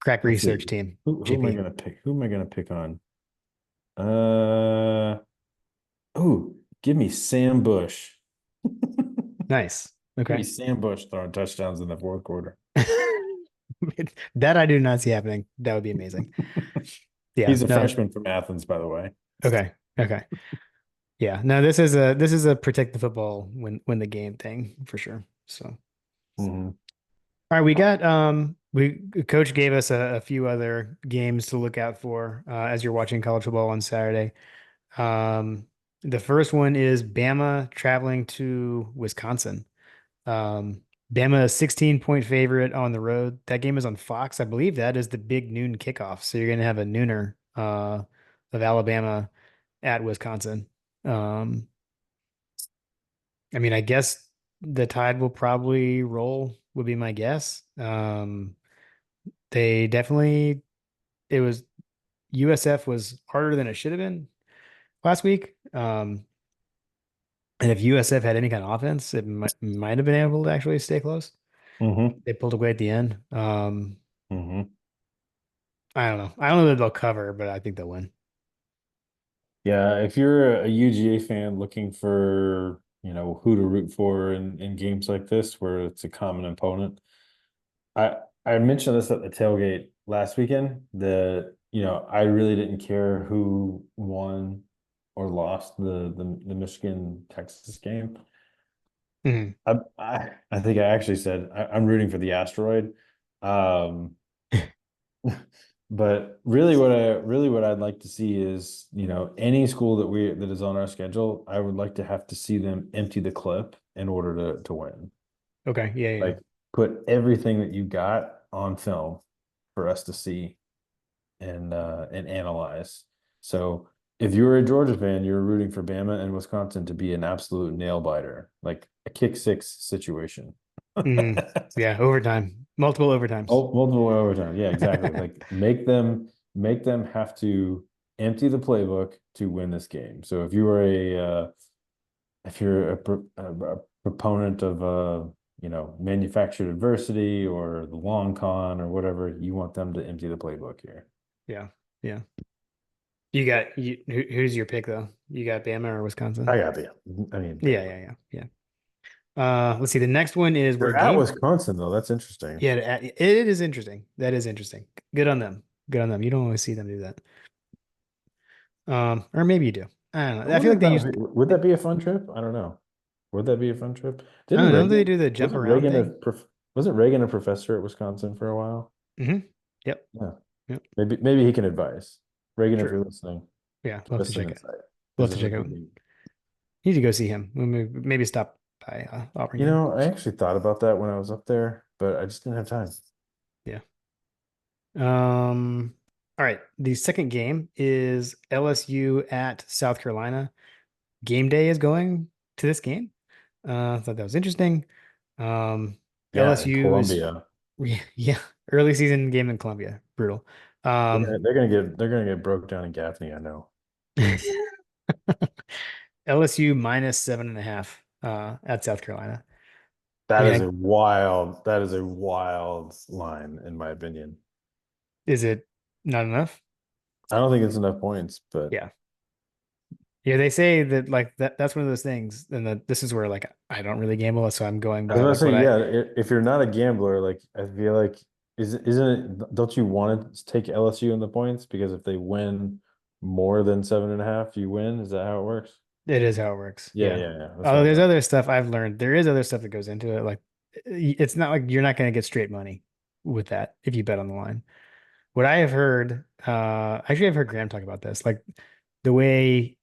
Crack Let's see. research team, Who am I JP. gonna pick? Who am I gonna pick on? Uh oh, give me Sam Bush. Nice. Give me Okay. Sam Bush throwing touchdowns in the fourth quarter. That I do not see happening. That would be amazing. Yeah. He's a No. freshman from Athens, by the way. Okay. Okay. Yeah. No, this is a protect the football win the game thing for sure. So all Mhm. right, we got we coach gave us a few other games to look out for as you're watching college football on Saturday. The first one is Bama traveling to Wisconsin. Um, Bama a 16-point favorite on the road. That game is on Fox. I believe that is the big noon kickoff. So you're going to have a nooner of Alabama at Wisconsin. Um, I mean, I guess the Tide will probably roll, would be my guess. They definitely, it was USF was harder than it should have been last week. And if USF had any kind of offense, it might have been able to actually stay close. Mm-hmm. They pulled away at the end. Mm-hmm. I don't know. I don't know that they'll cover, but I think they'll win. Yeah, if you're a UGA fan looking for, who to root for in games like this where it's a common opponent, I mentioned this at the tailgate last weekend that, I really didn't care who won or lost the Michigan Texas game. Mhm. I think I actually said I'm rooting for the asteroid. Um, but really what I'd like to see is, any school that is on our schedule, I would like to have to see them empty the clip in order to win. Okay. Yeah. Yeah. Like put everything that you got on film for us to see and analyze. So if you're a Georgia fan, you're rooting for Bama and Wisconsin to be an absolute nail biter, like a kick six situation. Yeah. Overtime. Multiple overtimes. Oh, multiple overtime. Yeah, exactly. Like make them have to empty the playbook to win this game. So if you're a proponent of manufactured adversity or the long con or whatever, you want them to empty the playbook here. Yeah. Yeah. Who's your pick though? You got Bama or Wisconsin? I got the. I mean, Yeah. Yeah. Yeah. Yeah. Let's see. The next one is where they're at game. Wisconsin though. That's interesting. Yeah, it is interesting. That is interesting. Good on them. Good on them. You don't always see them do that. Or maybe you do. I don't know. I feel like they used. Would that be a fun trip? I don't know. Would that be a fun trip? I Didn't don't know. They Reagan do the jump wasn't around Reagan thing. wasn't Reagan a professor at Wisconsin for a while? Yep. Yeah. Yep. Maybe he can advise. Reagan, if Sure. you're listening, Yeah. give Love us to some check it. insight. Love This to is a check out. good game. Need to go see him. Maybe stop by Auburn. game. I actually thought about that when I was up there, but I just didn't have time. Yeah. All right. The second game is LSU at South Carolina. Game day is going to this game. I thought that was interesting. Yeah, in LSU is Columbia. yeah, early season game in Columbia. Brutal. They're gonna get broke down in Gaffney, I know. LSU minus 7.5 at South Carolina. That is a wild line, in my opinion. Is it not enough? I don't think it's enough points, but Yeah. Yeah, they say that like that's one of those things, and that this is where like I don't really gamble, so I'm going I by was like gonna what say, I yeah, if you're not a gambler, like I feel like isn't it, don't you want to take LSU in the points? Because if they win more than 7.5, you win. Is that how it works? it is how it works. Yeah, Yeah. yeah, yeah. That's what Oh, I there's thought. other stuff I've learned. There is other stuff that goes into it. Like it's not like you're not going to get straight money with that if you bet on the line. What I have heard, actually I've heard Graham talk about this. Like the way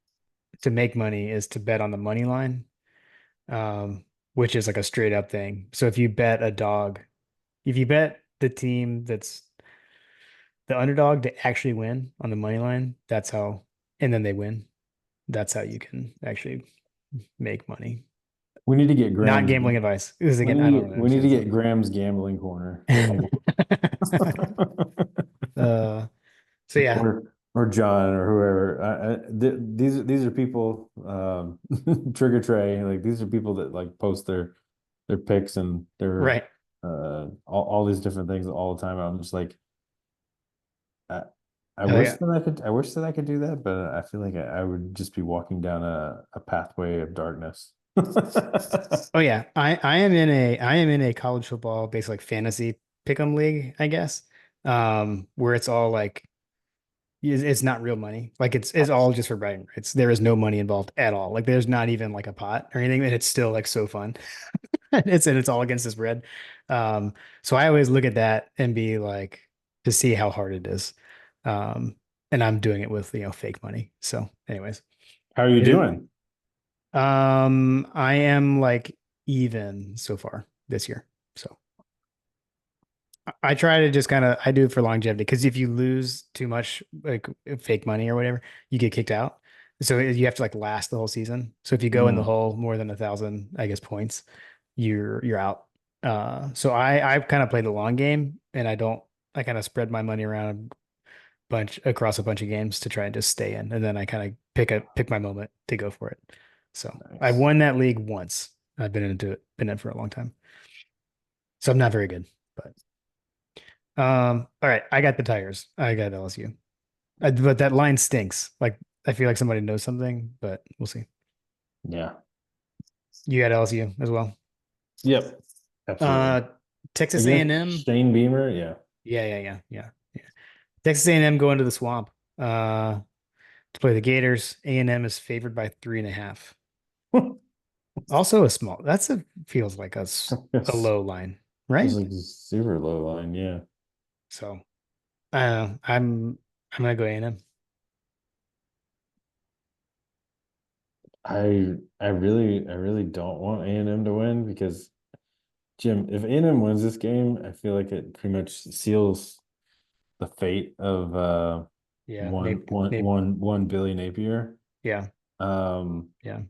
to make money is to bet on the money line, which is like a straight up thing. So if you bet a dog, if you bet the team that's the underdog to actually win on the money line, that's how, and then they win. That's how you can actually make money. We need to get Not Graham's. gambling advice. Because We again, I need, don't really we need to understand get Graham's gambling corner. uh, so yeah, or John or whoever. These are people, Trigger Trey. Like these are people that like post their picks and their right. all these different things all the time. I'm just like, I, I Oh wish yeah. that I could do that, but I feel like I would just be walking down a pathway of darkness. Oh yeah. I am in a college football based like fantasy pick'em league, I guess. Where it's all like it's not real money. Like it's all just for bragging rights. There is no money involved at all. Like there's not even like a pot or anything, and it's still like so fun. It's all against the spread. So I always look at that and be like to see how hard it is. Um, and I'm doing it with fake money. So, anyways, How are you it is, doing? I am like even so far this year. So I try to just I do it for longevity because if you lose too much like fake money or whatever, you get kicked out. So you have to like last the whole season. So if you go in the Mm. hole more than 1,000, I guess points, you're out. So I kind of play the long game and I kind of spread my money around across a bunch of games to try and just stay in, and then I kind of pick my moment to go for it. So I Nice. won that league once. I've been in for a long time. So I'm not very good, but all right, I got the Tigers. I got LSU. But that line stinks. Like I feel like somebody knows something, but we'll see. Yeah. You got LSU as well. Yep. Absolutely. Uh, Texas Against A&M. Shane Beamer, yeah. Yeah. Texas A&M going to the Swamp to play the Gators. A&M is favored by 3.5. Also a small. Feels like a It's low line, right? just like a super low line, yeah. So I don't know. I'm gonna go A&M. I really don't want A&M to win because Jim, if A&M wins this game, I feel like it pretty much seals the fate of Yeah, one maybe, one maybe. one one Billy Napier. Yeah, Um, yeah.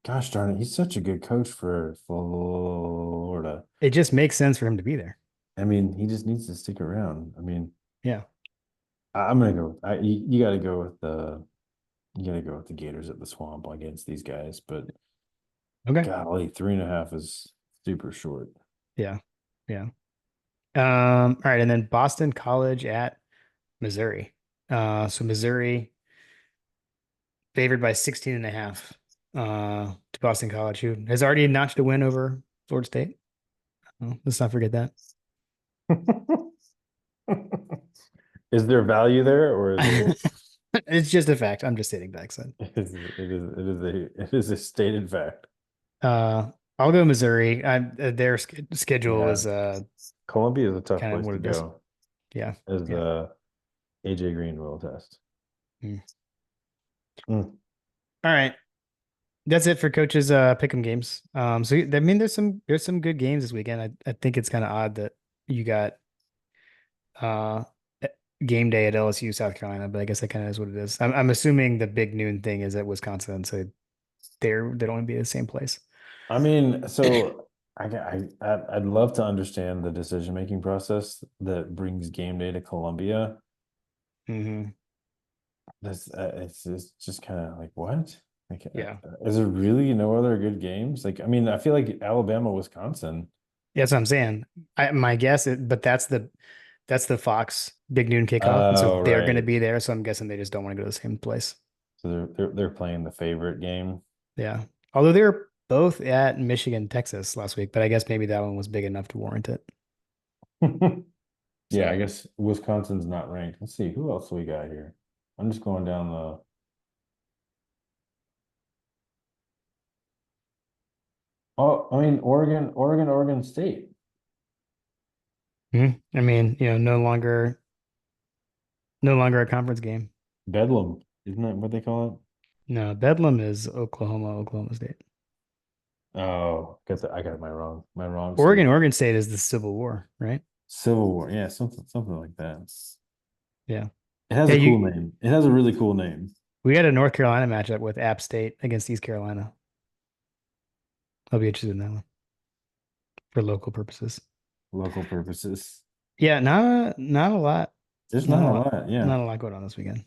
gosh darn it, he's such a good coach for Florida. It just makes sense for him to be there. I mean, he just needs to stick around. I mean, Yeah. I'm gonna go. You got to go with the Gators at the Swamp against these guys. But Okay. golly, 3.5 is super short. Yeah. Yeah. All right, and then Boston College at Missouri. So Missouri favored by 16.5 to Boston College, who has already notched a win over Florida State. Let's not forget that. Is there value there, or is it? It's just a fact. I'm just stating facts then. It is a stated fact. Uh, I'll go Missouri. Their schedule Yeah, is Columbia is a tough kind of place what to it is. go, Yeah. as Yeah. AJ Green will attest. Mm. Mm. All right. That's it for coaches pick'em games. So I mean there's some good games this weekend. I think it's kind of odd that you got uh eh, game day at LSU South Carolina, but I guess that kind of is what it is. I'm assuming the big noon thing is at Wisconsin, so they don't want to be in the same place. I mean, so I'd love to understand the decision-making process that brings game day to Columbia. Hmm. It's just kind of like, what? Like, Yeah. is there really no other good games? Like, I mean, I feel like Alabama, Wisconsin. Yeah, that's what I'm saying. My guess is, but that's the Fox big noon kickoff, and so Oh, they're going to right. be there. So I'm guessing they just don't want to go to the same place. So they're playing the favorite game. Yeah. Although they were both at Michigan, Texas last week, but I guess maybe that one was big enough to warrant it. Yeah, I So guess Wisconsin's not ranked. Let's see, who else we got here? I'm just going down the. Oh, I mean, Oregon State. I mean, no longer a conference game. Bedlam, isn't that what they call No, Bedlam is Oklahoma State. it? Oh, I got my wrong state. Oregon State is the Civil War, right? Civil War, yeah, something like that. Yeah. It has Yeah, a cool name. It has a really cool name. we had a North Carolina matchup with App State against East Carolina. I'll be interested in that one for local purposes. Local purposes. Yeah, not a lot. There's Not not a a lot. lot, yeah. Not a lot going on this weekend.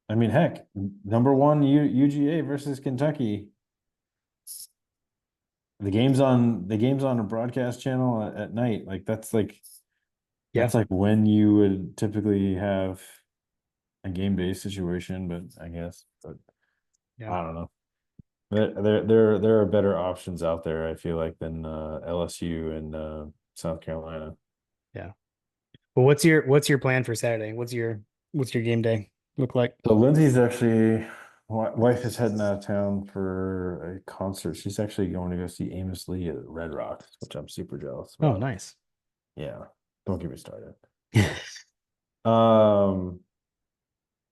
I mean, heck, number one UGA versus Kentucky. The game's on a broadcast channel at night. Yeah. that's like when you would typically have a game day situation, but I guess, but Yeah. I don't know. There are better options out there, I feel like, than LSU and South Carolina. Yeah. Well, what's your plan for Saturday? What's your game day look like? So Lindsay's actually wife is heading out of town for a concert. She's actually going to go see Amos Lee at Red Rocks, which I'm super jealous Oh, about. nice. Yeah, don't get me started. Um,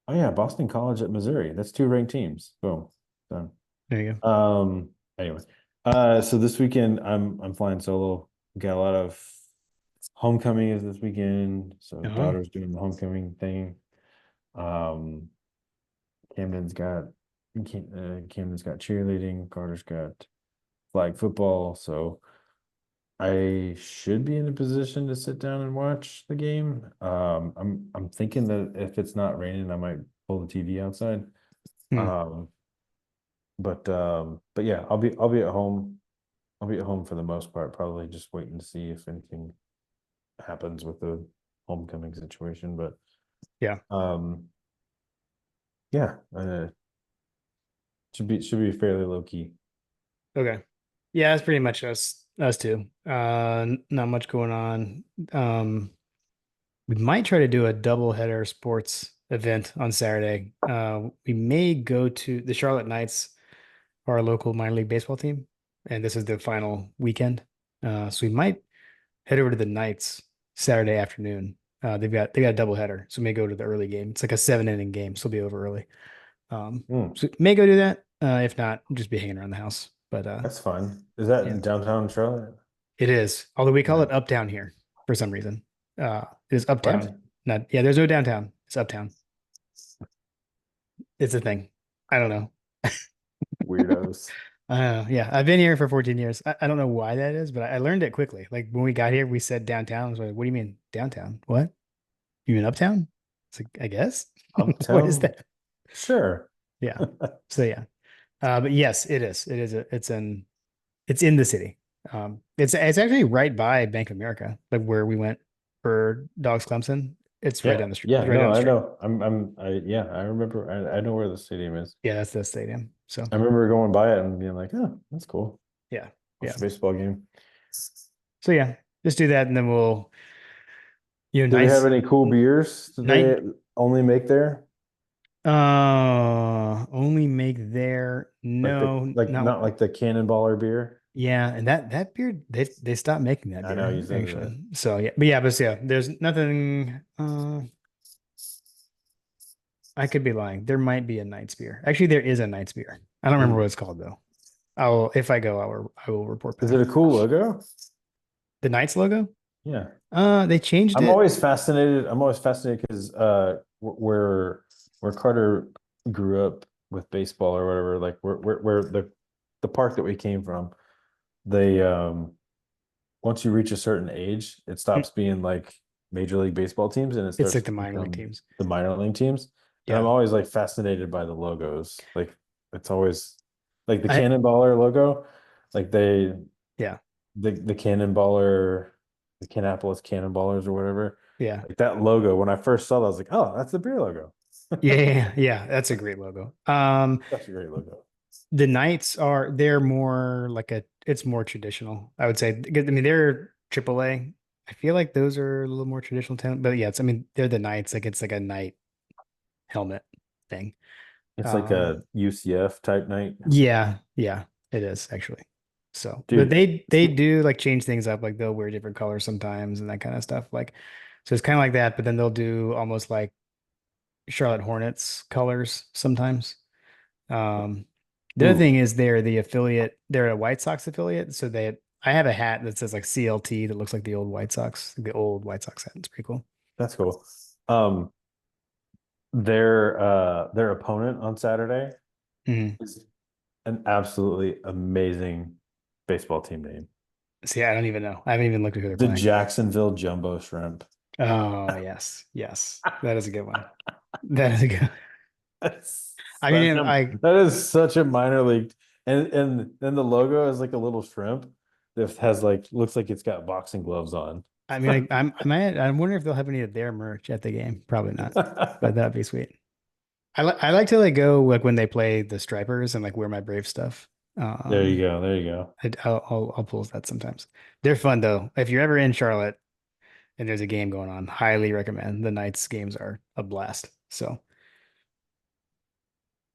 oh yeah, Boston College at Missouri. That's two ranked teams. Boom, done. There you go. Anyway, so this weekend I'm flying solo. Got a lot of homecoming is this weekend, so Oh, daughter's doing the homecoming thing. Um, Camden's got Camden's got cheerleading. Carter's got flag football. So I should be in a position to sit down and watch the game. I'm thinking that if it's not raining, I might pull the TV outside. Hmm. Um, but yeah, I'll be at home. I'll be at home for the most part, probably just waiting to see if anything happens with the homecoming situation. But Yeah. yeah, should be fairly low key. Okay. Yeah, that's pretty much us too. Not much going on. We might try to do a double header sports event on Saturday. We may go to the Charlotte Knights, our local minor league baseball team, and this is the final weekend. So we might head over to the Knights Saturday afternoon. They got a double header, so we may go to the early game. It's like a 7 inning game, so we'll be over early. Hmm, So may go do that. If not, just be hanging around the house. But that's fine. Is that yeah, in downtown Charlotte? it is. Although we call Yeah. it Uptown here for some reason. It is What? Uptown. Not yeah. There's no downtown. It's Uptown. It's a thing. I don't know. Weirdos. Yeah, I've been here for 14 years. I don't know why that is, but I learned it quickly. Like when we got here, we said downtown. I was like, what do you mean downtown? What? You mean uptown? It's like, I guess. What is Uptown? that? Sure. Yeah. So yeah. But yes, it is. It is it's in the city. It's actually right by Bank of America, like where we went for Dogs Clemson. It's right Yeah, down the street. yeah, It's right down no, the I street. know. Yeah, I remember. I know where the stadium is. Yeah, that's the stadium. So I remember going by it and being like, "Oh, that's cool. yeah, yeah. Watch a baseball game." So yeah, just do that, and then we'll, Do they have nice any cool beers that night. they only make there? Only make there. No, Not not like the Cannonballer beer. yeah, and that beer they stopped making that I know you beer said that. actually. So yeah, there's nothing. I could be lying. There might be a Knight's beer. Actually, there is a Knight's beer. I don't remember what it's called though. If I go, I will report Is back. it a cool logo? The Knights logo? Yeah. They changed I'm it. always fascinated. I'm always fascinated because where Carter grew up with baseball or whatever, like where the park that we came from, they once you reach a certain age, it stops being like Major League Baseball teams and it It's starts like to the minor league become teams. the minor league teams. And I'm Yeah. always like fascinated by the logos. Like it's always like the I Cannonballer logo, like yeah. the Cannonballer, the Kannapolis Cannonballers or whatever. Yeah. Like that logo, when I first saw that, I was like, oh, that's the beer logo. Yeah. That's a great logo. That's a great logo. The Knights they're more like it's more traditional, I would say. I mean, they're AAA. I feel like those are a little more traditional talent, but yeah, I mean, they're the Knights. Like it's like a knight helmet thing. It's like Um, a UCF type night. yeah, it is actually. So, but Dude, they do like change things up. Like they'll wear different colors sometimes and that kind of stuff. Like, so it's kind of like that. But then they'll do almost like Charlotte Hornets colors sometimes. Um, the other ooh, thing is they're the affiliate. They're a White Sox affiliate, so I have a hat that says like CLT that looks like the old White Sox, the old White Sox hat. It's pretty cool. that's cool. Um, their opponent on Saturday Mhm. is an absolutely amazing baseball team name. See, I don't even know. I haven't even looked at who they're The playing. Jacksonville Jumbo Shrimp. Oh, yes. That is a good one. That is a good. That's I such mean, a that is such a minor league. And then the logo is like a little shrimp that has like looks like it's got boxing gloves on. I wonder if they'll have any of their merch at the game. Probably not, but that'd be sweet. I like to like go like when they play the Stripers and like wear my Brave stuff. There you Um, go. There you go. I'll pull that sometimes. They're fun though. If you're ever in Charlotte and there's a game going on, highly recommend. The Knights games are a blast. So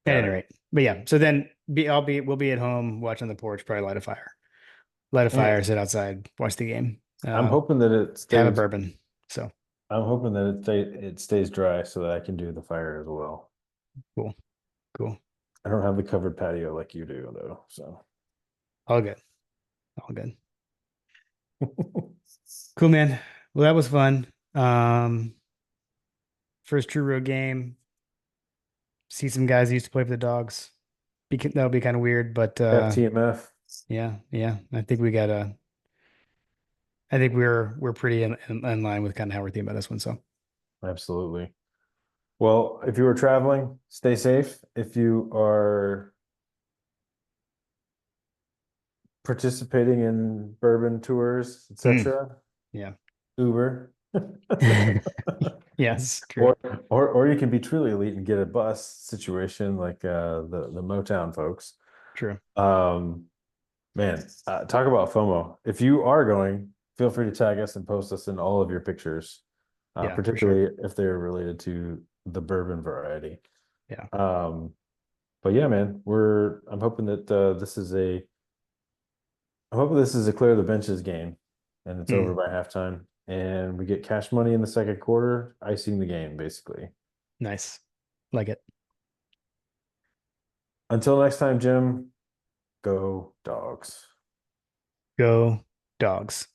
at Got any it. rate, but yeah. So then we'll be at home watching the porch, probably light a Man, fire, sit outside, watch the game, I'm hoping that it have a stays. bourbon. So I'm hoping that it stays dry so that I can do the fire as well. cool, cool, I don't have the covered patio like you do though. So all good, all good. Cool, man. Well, that was fun. Um, First true road game. See some guys who used to play for the Dogs. That'll be kind of weird, but FTMF. yeah. I think we got I think we're pretty in line with kind of how we're thinking about this one. So Absolutely. Well, if you were traveling, stay safe. If you are participating in bourbon tours, etc., yeah. Uber. Yes, true. Or you can be truly elite and get a bus situation like the Motown folks. True. Man, talk about FOMO. If you are going, feel free to tag us and post us in all of your pictures, Yeah, for sure. particularly if they're related to the bourbon variety. Yeah. But yeah, man, I'm hoping that I'm hoping this is a clear the benches game, and it's over by halftime, and we get cash money in the second quarter, icing the game, basically. Nice. Like it. Until next time, Jim, go Dogs. Go Dogs.